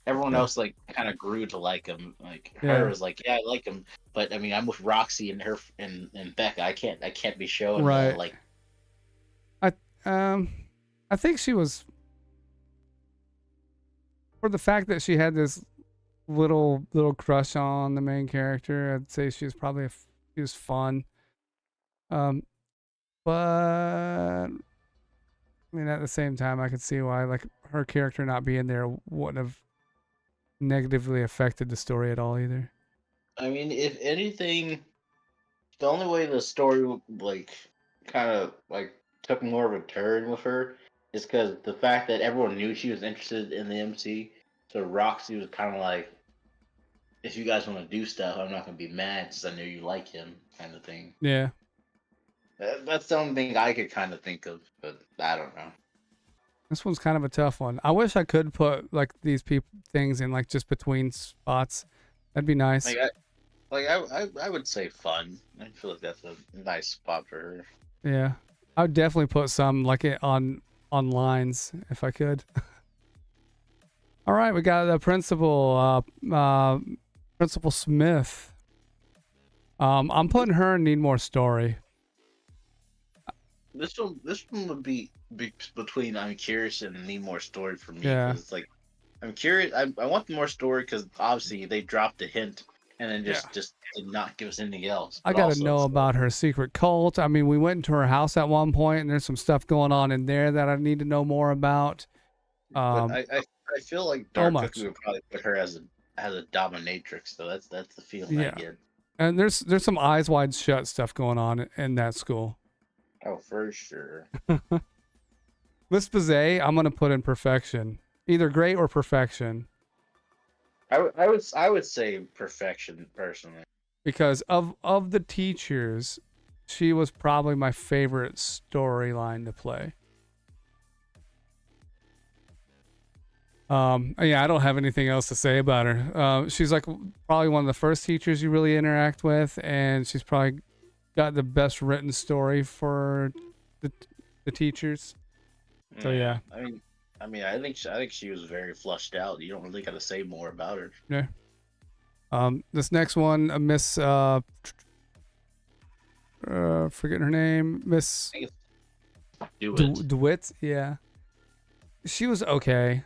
Everyone else like kind of grew to like him. Like her was like, yeah, I like him, but I mean, I'm with Roxy and her and Becca. I can't be showing right. Like, I think she was, for the fact that she had this little crush on the main character. I'd say she was fun. But I mean, at the same time, I could see why like her character not being there wouldn't have negatively affected the story at all either. I mean, if anything, the only way the story like kind of like took more of a turn with her is because the fact that everyone knew she was interested in the MC. So Roxy was kind of like, if you guys want to do stuff, I'm not gonna be mad since I know you like him, kind of thing. Yeah. That's the only thing I could kind of think of, but I don't know. This one's kind of a tough one. I wish I could put like these people things in like just between spots. That'd be nice. I would say fun. I feel like that's a nice spot for her. Yeah. I would definitely put some like it on lines if I could. All right, we got the principal, Principal Smith. I'm putting her in Need More Story. This one would be between I'm curious and need more story for me. Yeah. 'Cause it's like I'm curious. I want more story because obviously they dropped a hint and then just did not give us anything else. I But got to also, know it's about her secret cult. I mean, we went into her house at one point, and there's some stuff going on in there that I need to know more about. but I feel like so Dark much. Cookie would probably put her as a dominatrix. So that's the feeling Yeah. I get. And there's some eyes wide shut stuff going on in that school. Oh, for sure. Miss Bizet, I'm gonna put in perfection, either great or perfection, I would say perfection personally. because of the teachers, she was probably my favorite storyline to play. Yeah, I don't have anything else to say about her. She's like probably one of the first teachers you really interact with, and she's probably got the best written story for the teachers. So yeah. I think she was very flushed out. You don't really got to say more about her. Yeah. This next one, Miss forgetting her name, Miss DeWitt. Yeah, she was okay.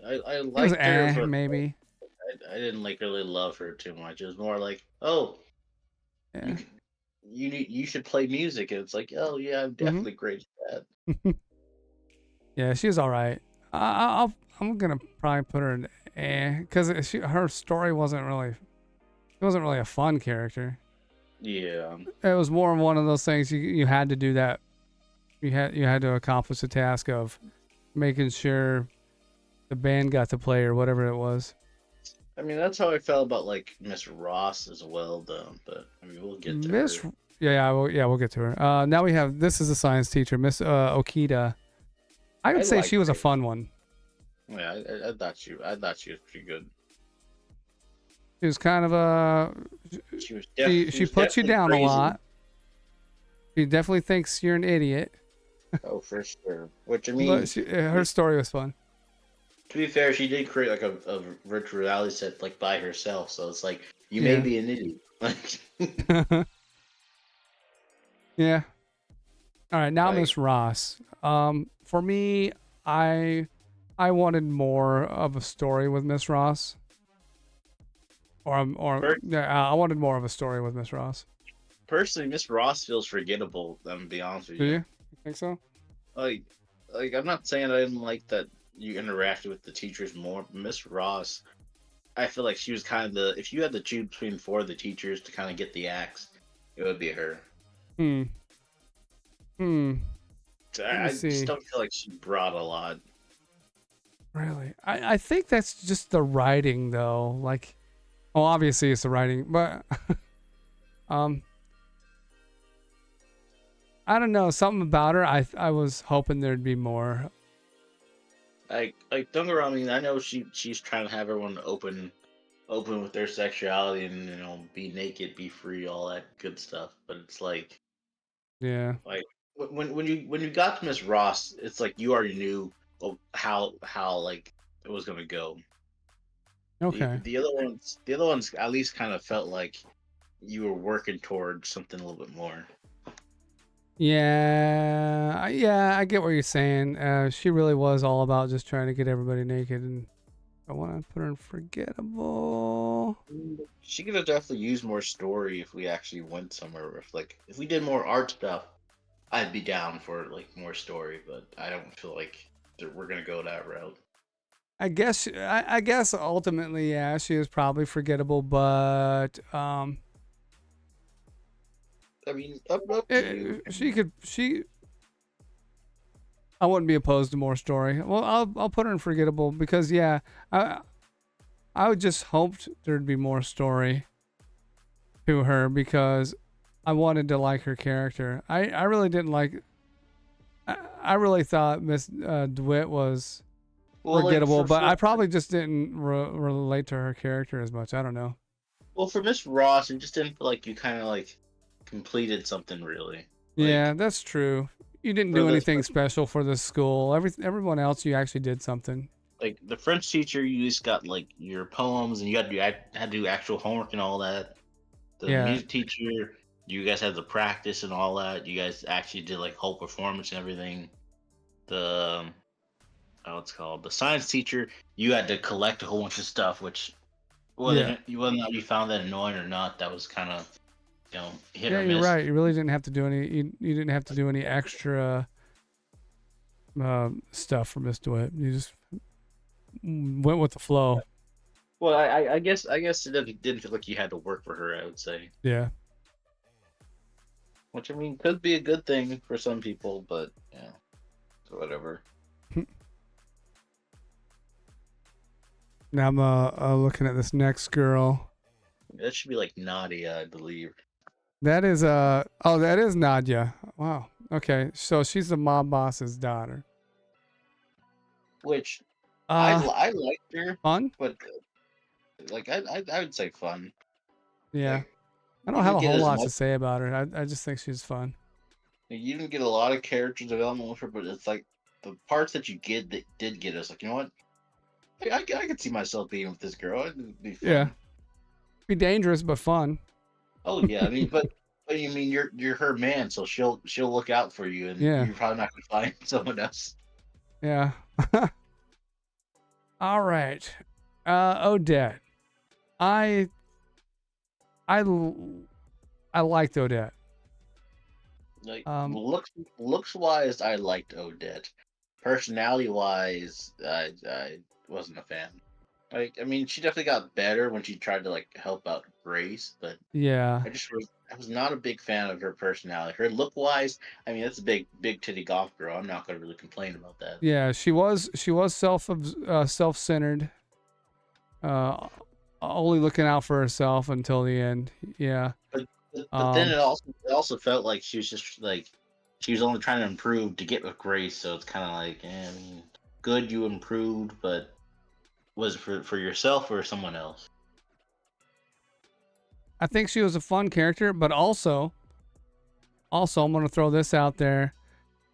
I It was liked her, but maybe. I didn't like really love her too much. It was more like, oh, Yeah. you should play music, and it's like, oh yeah, I'm definitely great at that. Yeah, she was all right. I'm gonna probably put her in because her story wasn't really a fun character. Yeah, It was more of one of those things you had to do that. You had to accomplish the task of making sure the band got to play or whatever it was. I mean that's how I felt about like Miss Ross as well, though. But I mean we'll get to Miss, her. we'll get to her. Now we have this is a science teacher, Miss Okita. I would say she was a fun one. Yeah, I thought she was pretty good. She was kind of a she puts you down crazy. a lot. She definitely thinks you're an idiot. Oh, for sure. Which I mean, But her story was fun. to be fair, she did create like a virtual reality set like by herself, so it's like you may be an idiot. Like, yeah. All right, now Like- Miss Ross. For me, I wanted more of a story with Miss Ross. I wanted more of a story with Miss Ross. personally, Miss Ross feels forgettable. I'm gonna be honest with Do you. you think so? Like I'm not saying I didn't like that you interacted with the teachers more, but Miss Ross, I feel like she was kind of the. If you had to choose between four of the teachers to kind of get the axe, it would be her. I just don't feel like she brought a lot. Really? I think that's just the writing, though. Like, well, obviously it's the writing, but I don't know, something about her. I was hoping there'd be more. Like don't get wrong. I mean, I know she's trying to have everyone open with their sexuality and be naked, be free, all that good stuff. But it's like Yeah. when you got to Miss Ross, it's like you already knew how like it was gonna go. Okay. The other ones at least kind of felt like you were working towards something a little bit more. Yeah, I get what you're saying. She really was all about just trying to get everybody naked, and I want to put her in forgettable. She could have definitely used more story if we actually went somewhere. If we did more art stuff, I'd be down for like more story, but I don't feel like we're gonna go that route. I guess ultimately, yeah, she is probably forgettable, but I mean, up to you. she I wouldn't be opposed to more story. Well, I'll put her in forgettable because yeah, I I would just hoped there'd be more story to her because I wanted to like her character. I really didn't like. I really thought Miss DeWitt was Well, like forgettable, for but I probably just didn't relate to her character as much. I don't know. for Miss Ross, it just didn't feel like you kind of like completed something really. Yeah, Like that's true. You didn't for do the anything special for the school. Everyone else, you actually did something. like the French teacher, you just got like your poems and you had to do actual homework and all that. The Yeah, music teacher, you guys had the practice and all that. You guys actually did like whole performance and everything. The what's it called the science teacher, you had to collect a whole bunch of stuff, which yeah, whether or not you found that annoying or not, that was kind of hit yeah. or You're miss. right. You really didn't have to do any. You didn't have to do any extra stuff for Miss DeWitt. You just went with the flow. Well, I guess it didn't feel like you had to work for her. I would say, Yeah. which I mean could be a good thing for some people, but yeah, so whatever. Now I'm looking at this next girl. That should be like Nadia, I believe. That is that is Nadia. Wow. Okay, so she's the mob boss's daughter. Which Uh, I liked her, fun. but like I would say fun. Yeah. Like I you don't have didn't a get whole as lot much. to say about her. I just think she's fun. You didn't get a lot of character development with her, but it's like the parts that you get that did get us. Like you know what? I could see myself being with this girl. It'd be Yeah. fun. Be dangerous but fun. Oh yeah, I mean, but you mean you're her man, so she'll look out for you, and Yeah. you're probably not gonna find someone else. Yeah. All right. Odette. I I l- I liked Odette. Like Um, looks wise, I liked Odette. Personality wise, I wasn't a fan. Like I mean, she definitely got better when she tried to like help out Grace, but yeah. I was not a big fan of her personality. Her look wise, I mean, that's a big titty golf girl. I'm not gonna really complain about that. Yeah, she was self-centered. Uh only looking out for herself until the end. Yeah. But then Um it also felt like she was just like she was only trying to improve to get with Grace. So it's kind of like, I mean, good you improved, but was it for yourself or someone else? I think she was a fun character, but also I'm going to throw this out there.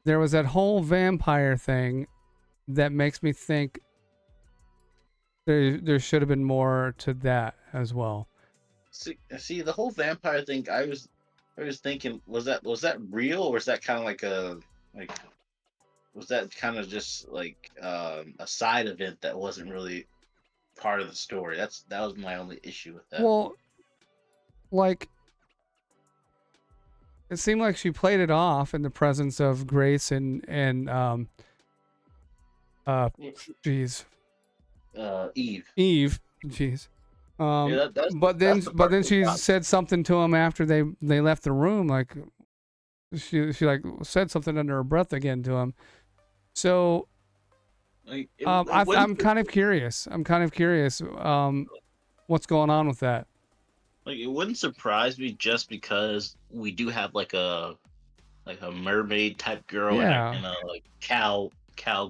There was that whole vampire thing that makes me think there should have been more to that as well. See the whole vampire thing. I was thinking, was that real, or was that kind of like a like was that kind of just like a side event that wasn't really part of the story? That was my only issue with that. Well, like it seemed like she played it off in the presence of Grace and uh jeez, Eve. Eve. Jeez. Yeah, But that's the but part then that she got said something to him after they left the room. Like she like said something under her breath again to him. So it wouldn't I'm kind of curious. I'm kind of curious. What's going on with that? like it wouldn't surprise me just because we do have like a mermaid type girl Yeah. and a like cow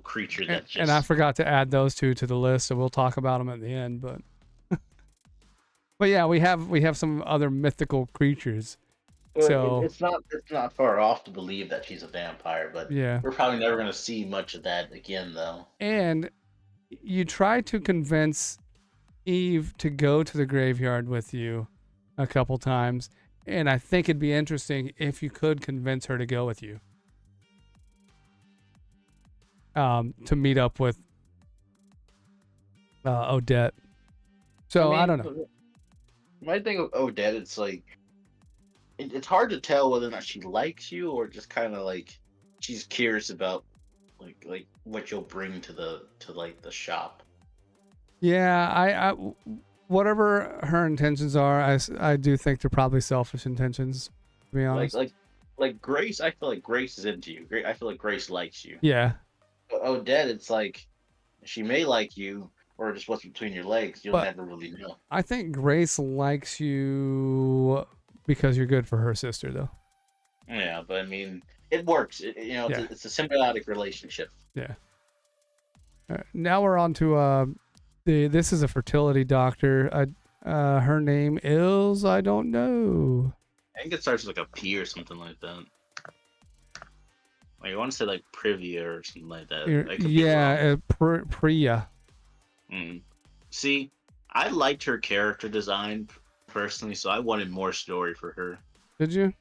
creature that And I just forgot to add those two to the list, so we'll talk about them at the end. But yeah, we have some other mythical creatures. well, So it's not far off to believe that she's a vampire, but yeah, we're probably never gonna see much of that again though. and you try to convince Eve to go to the graveyard with you a couple times, and I think it'd be interesting if you could convince her to go with you. To meet up with Odette. I So I mean, don't know. my thing of Odette, it's like it's hard to tell whether or not she likes you or just kind of like she's curious about like what you'll bring to like the shop. Yeah, whatever her intentions are, I do think they're probably selfish intentions, to be Like honest. like like Grace, I feel like Grace is into you. I feel like Grace likes you. Yeah, But Odette, it's like she may like you, or just what's between your legs. You'll but never really know. I think Grace likes you because you're good for her sister, though. Yeah, but I mean, it works. Yeah, It's a symbiotic relationship. yeah. Now we're on to this is a fertility doctor. Her name is I don't know. I think it starts with like a P or something like that. Like I want to say like Privia or something like that. I could be wrong. Priya. Mm. See, I liked her character design personally, so I wanted more story for her. Did you?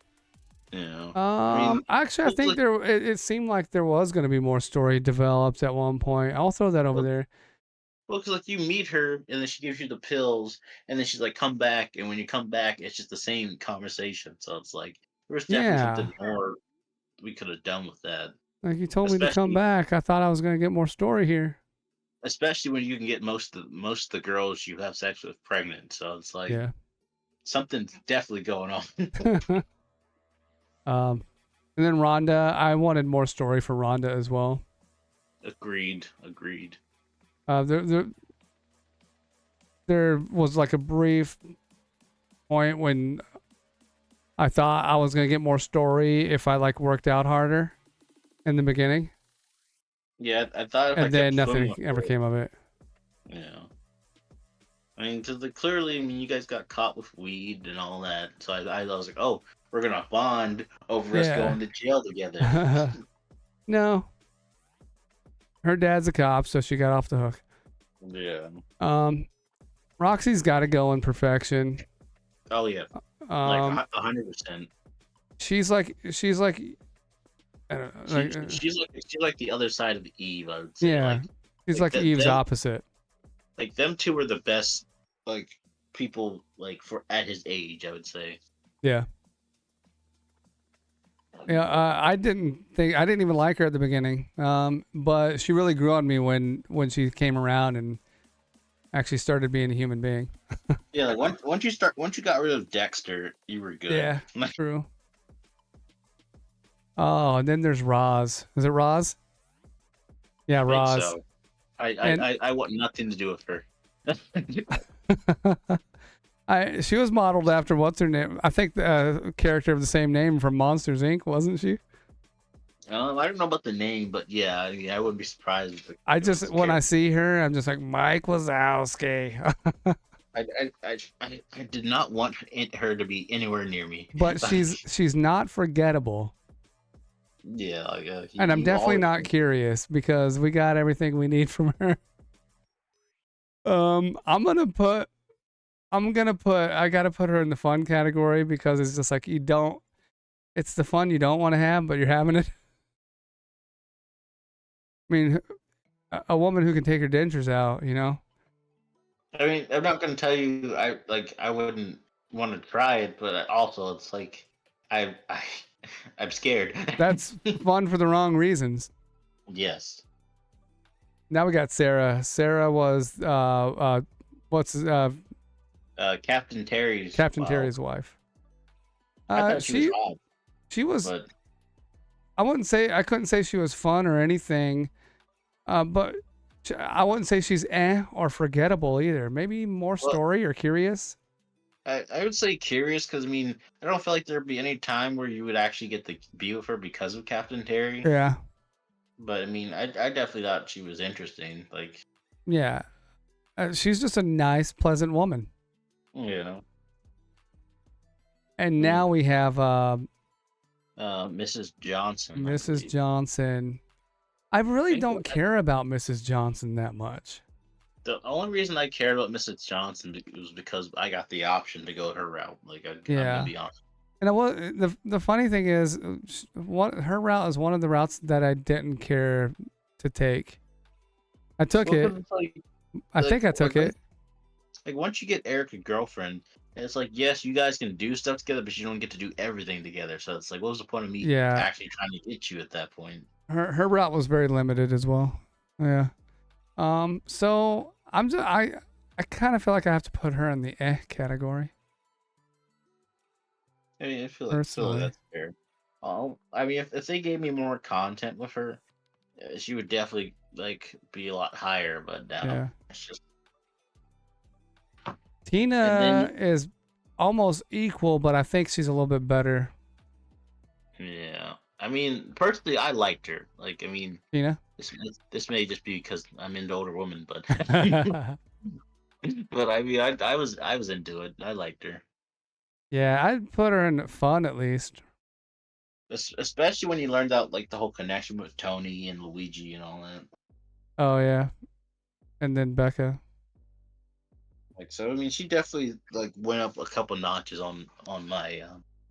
I mean, Actually, I think like, it seemed like there was going to be more story developed at one point. I'll throw that over there. well, because like you meet her and then she gives you the pills, and then she's like, "Come back," and when you come back, it's just the same conversation. So it's like there was definitely Yeah, something more we could have done with that. like you told me to come Especially, back. I thought I was going to get more story here. especially when you can get most of the girls you have sex with pregnant. So it's like Yeah. something's definitely going on. And then Rhonda, I wanted more story for Rhonda as well. Agreed. There there was like a brief point when I thought I was gonna get more story if I like worked out harder in the beginning, Yeah, I thought if I and then kept swimming nothing with ever her, came of it. yeah. I mean, because clearly, I mean, you guys got caught with weed and all that. So I was like, oh, we're gonna bond over us Yeah. going to jail together. No, her dad's a cop, so she got off the hook. Yeah. Roxy's got to go in perfection. Oh yeah. Like 100%. She's like I don't know, She's like the other side of Eve, I would say. yeah, she's like Eve's opposite. Like them two are the best like people like for at his age, I would say. Yeah. Yeah, I didn't even like her at the beginning. But she really grew on me when she came around and actually started being a human being. Yeah, like once you got rid of Dexter, you were good. Yeah, true. Oh, and then there's Roz. Is it Roz? Yeah, Roz. So. I want nothing to do with her. She was modeled after what's her name? I think the character of the same name from Monsters Inc. wasn't she? I don't know about the name, but yeah, I wouldn't be surprised. If I just when I see her, I'm just like Mike Wazowski. I did not want her to be anywhere near me. But she's not forgettable. Yeah, and I'm definitely not curious because we got everything we need from her. I gotta put her in the fun category because it's just like it's the fun you don't want to have, but you're having it. I mean, a woman who can take her dentures out, you know? I mean, I'm not gonna tell you I wouldn't want to try it, but also it's like I'm scared. That's fun for the wrong reasons. Yes. Now we got Sarah. Sarah was Captain Terry's Terry's wife. I thought she was hot. She was. But I couldn't say she was fun or anything, but I wouldn't say she's or forgettable either. Maybe more story or curious. I would say curious because I mean I don't feel like there'd be any time where you would actually get to be with her because of Captain Terry. Yeah. But I mean I definitely thought she was interesting. Like. Yeah. She's just a nice, pleasant woman. Yeah. And now we have Mrs. Johnson. Mrs. Johnson. I really don't care about Mrs. Johnson that much. The only reason I cared about Mrs. Johnson was because I got the option to go her route. Like, I'm gonna be honest. And the funny thing is, her route is one of the routes that I didn't care to take. I took it. I think I took it. Like once you get Eric a girlfriend, And it's like, yes, you guys can do stuff together, but you don't get to do everything together. So it's like, what was the point of me Yeah, actually trying to get you at that point? her route was very limited as well. Yeah. So I kind of feel like I have to put her in the category I mean, I feel like personally. that's fair. I mean, if they gave me more content with her, she would definitely like be a lot higher. But now Yeah. it's just, and then Tina is almost equal, but I think she's a little bit better. yeah, I mean, personally, I liked her. Like, I mean, Tina. this may just be because I'm into older women, but but I mean, I was into it. I liked her. Yeah, I'd put her in fun at least. Especially when you learned out like the whole connection with Tony and Luigi and all that. Oh yeah, and then Becca. Like, so I mean, she definitely like went up a couple notches on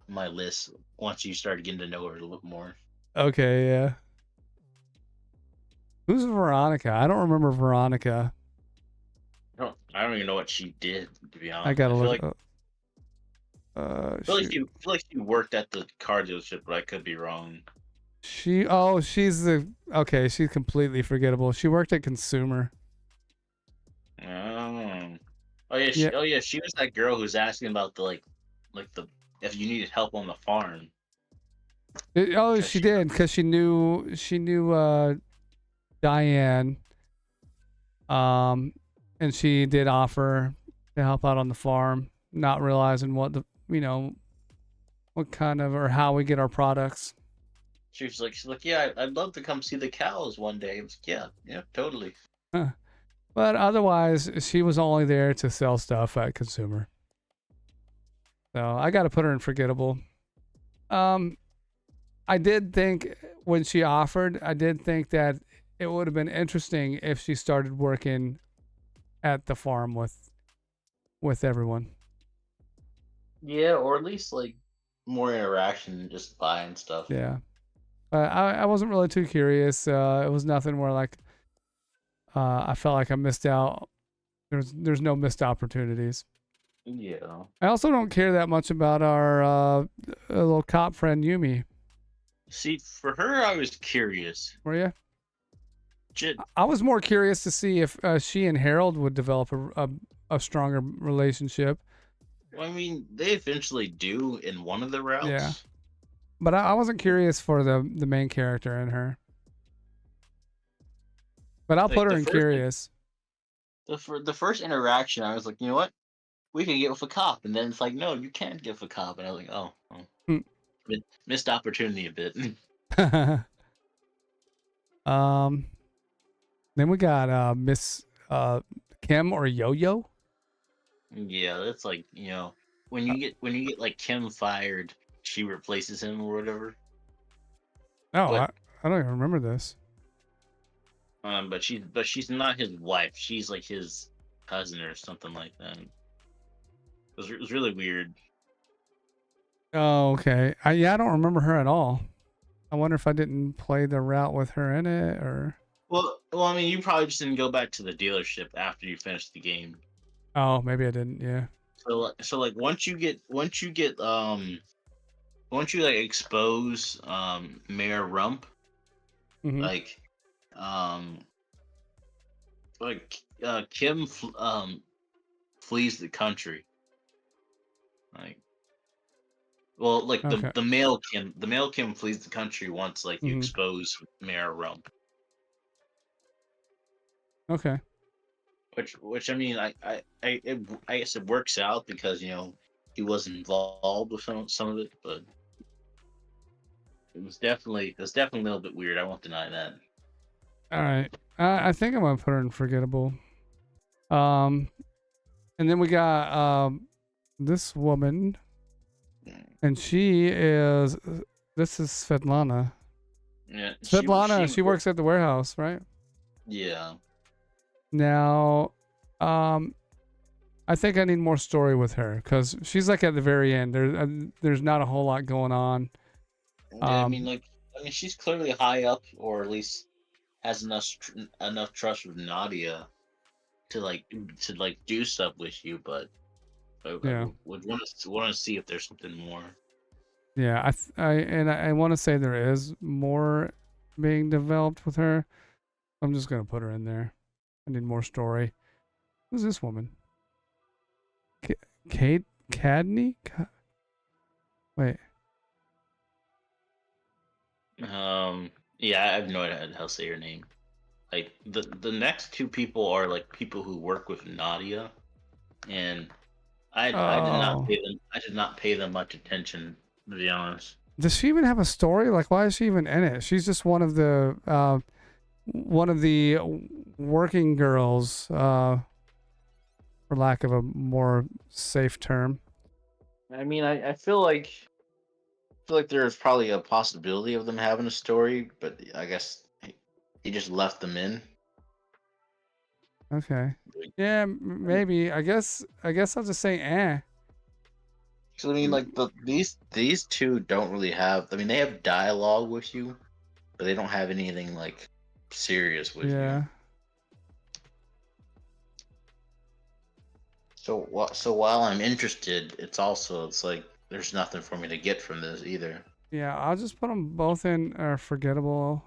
my list once you started getting to know her a little more. Okay, yeah. Who's Veronica? I don't remember Veronica. I don't even know what she did, to be I honest. gotta I feel look. like Shoot. she worked at the car dealership, but I could be wrong. She's the okay. She's completely forgettable. She worked at Consumer. Oh, oh yeah, Yeah. she was that girl who's asking about the like the if you needed help on the farm Oh, because she she did because she knew Diane. Um, and she did offer to help out on the farm, not realizing what the what kind of or how we get our products. she's like yeah, I'd love to come see the cows one day. I was like, yeah, totally. Huh. But otherwise, she was only there to sell stuff at Consumer. So I got to put her in forgettable. Um, I did think when she offered, I did think that it would have been interesting if she started working at the farm with everyone. Yeah, or at least like more interaction than just buying stuff. Yeah. But I wasn't really too curious. It was nothing where like I felt like I missed out. There's no missed opportunities. Yeah. I also don't care that much about our little cop friend Yumi. See, for her, I was curious. Were you? J- I was more curious to see if she and Harold would develop a stronger relationship. I mean, they eventually do in one of the Yeah, routes. but I wasn't curious for the main character in her. But I'll Like put her the in first curious. the first interaction, I was like, you know what? We can get with a cop, and then it's like, no, you can't get with a cop, and I was like, oh, Hmm. missed opportunity a bit. um, then we got Miss Kim or Yo Yo. Yeah, that's like when you get like Kim fired, she replaces him or whatever. Oh, But I don't even remember this. but she's not his wife. She's like his cousin or something like that. It was really weird. Oh, okay. Yeah, I don't remember her at all. I wonder if I didn't play the route with her in it or. Well, I mean, you probably just didn't go back to the dealership after you finished the game. Oh, maybe I didn't. Yeah. So like once you like expose Mayor Rump, Hmm. like um Kim flees the country. Like well, like Okay. the male Kim flees the country once like you Hmm. expose Mayor Rump. Okay. Which I mean I guess it works out because he was involved with some of it, but it was definitely a little bit weird. I won't deny that. All right. I think I'm gonna put her in forgettable. Um, and then we got this woman, and she is. This is Svetlana. Yeah, Svetlana. She works at the warehouse, right? yeah. Now, I think I need more story with her because she's like at the very end. There's not a whole lot going on. Yeah, I mean she's clearly high up, or at least has enough trust with Nadia to like do stuff with you, but I Yeah. would want to see if there's something more. Yeah, I want to say there is more being developed with her. I'm just gonna put her in there. I need more story. Who's this woman? K- Kate Cadney? Wait. Yeah, I have no idea how to say your name. Like the next two people are like people who work with Nadia, and I did not Oh, pay them. I did not pay them much attention, to be honest. does she even have a story? Like, why is she even in it? She's just one of the working girls, for lack of a more safe term. I mean, I feel like there's probably a possibility of them having a story, but I guess he just left them in. Okay. Yeah, maybe. I guess I'll just say eh. So I mean, like these two don't really have. I mean, they have dialogue with you, but they don't have anything like serious with you. Yeah. So while I'm interested, it's like there's nothing for me to get from this either. Yeah, I'll just put them both in forgettable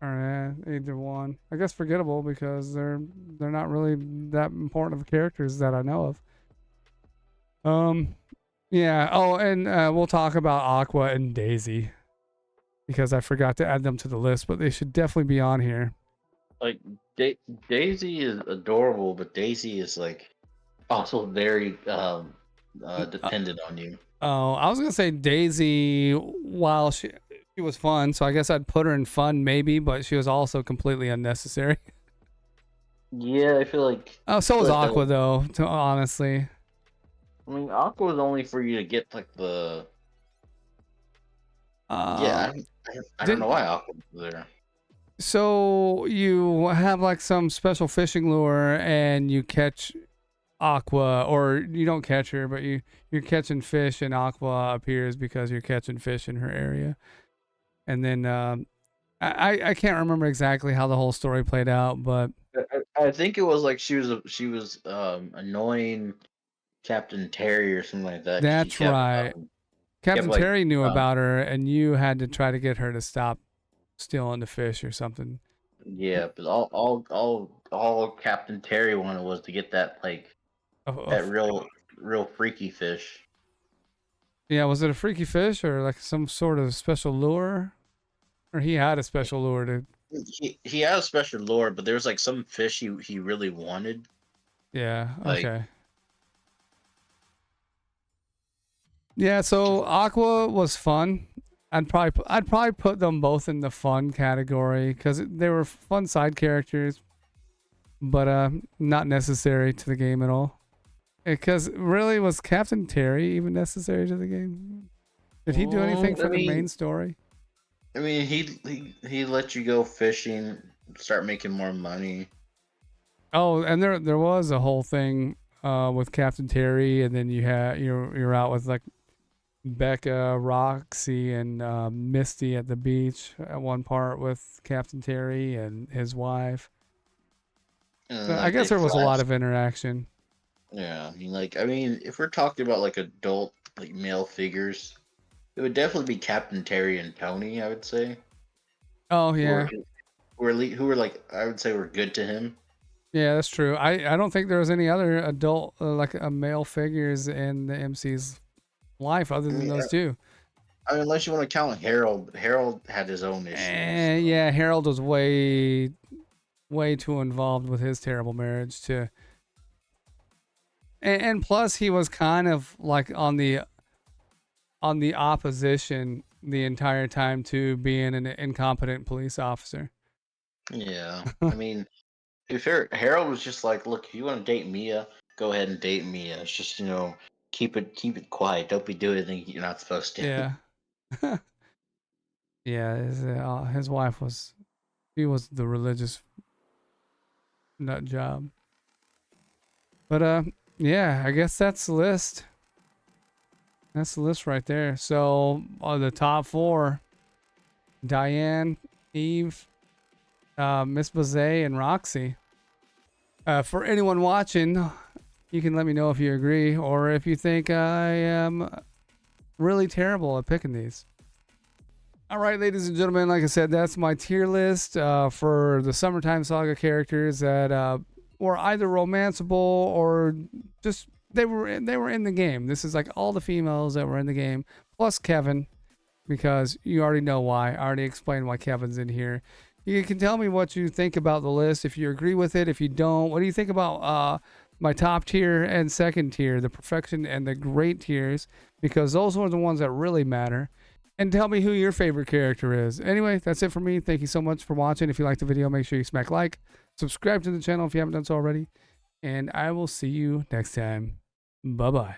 or either one. I guess forgettable because they're not really that important of characters that I know of. Um, yeah. Oh, and we'll talk about Aqua and Daisy because I forgot to add them to the list, but they should definitely be on here. Like da- Daisy is adorable, but Daisy is like also very dependent on you. Oh, I was gonna say Daisy. While she was fun, so I guess I'd put her in fun maybe, but she was also completely unnecessary. Yeah, Oh, so was that Aqua though. Honestly, I mean, Aqua is only for you to get like the um, yeah. I don't did know why Aqua was there. so you have like some special fishing lure and you catch Aqua, or you don't catch her, but you're catching fish and Aqua appears because you're catching fish in her area, and then I can't remember exactly how the whole story played out, but I think it was like she was annoying Captain Terry or something like that. 'Cause that's right. kept Captain like Terry knew um, about her, and you had to try to get her to stop stealing the fish or something. yeah, but all Captain Terry wanted was to get Of, that of, real freaky fish. yeah, was it a freaky fish or like some sort of special lure? Or he had a special lure to. He had a special lure, but there was like some fish he really wanted. Yeah, Like okay. Yeah, so Aqua was fun. I'd probably put them both in the fun category because they were fun side characters, but not necessary to the game at all. Because really, was Captain Terry even necessary to the game? Did he do anything I for the mean main story? he let you go fishing, start making more money. Oh, and there was a whole thing with Captain Terry, and then you're out with like Becca, Roxy, and Misty at the beach at one part with Captain Terry and his wife. And I like guess they there was a lot flash. of interaction. Yeah, I mean, if we're talking about like adult like male figures, it would definitely be Captain Terry and Tony. I would say Oh who were yeah, who were like I would say were good to him. yeah, that's true. I don't think there was any other adult like male figures in the MC's life other I than mean, those two. unless you want to count Harold. Harold had his own issues. Yeah, Harold was way too involved with his terrible marriage to, and plus he was kind of like on the opposition the entire time to being an incompetent police officer. Yeah, I mean, if Harold was just like, look, if you want to date Mia, go ahead and date Mia. It's just keep it quiet. Don't be doing anything you're not supposed to. Yeah. Yeah, his wife was he was the religious nut job. But yeah, I guess that's the list. That's the list right there. So the top four: Diane, Eve, Miss Bazet, and Roxy. For anyone watching, You can let me know if you agree or if you think I am really terrible at picking these. All right, ladies and gentlemen, like I said, that's my tier list for the Summertime Saga characters that were either romanceable or just they were in the game. This is like all the females that were in the game plus Kevin, because you already know why. I already explained why Kevin's in here. You can tell me what you think about the list. If you agree with it, if you don't, what do you think about my top tier and second tier, the perfection and the great tiers? Because those are the ones that really matter. And tell me who your favorite character is. Anyway, that's it for me. Thank you so much for watching. If you liked the video, make sure you smack like, subscribe to the channel if you haven't done so already, and I will see you next time. Bye-bye.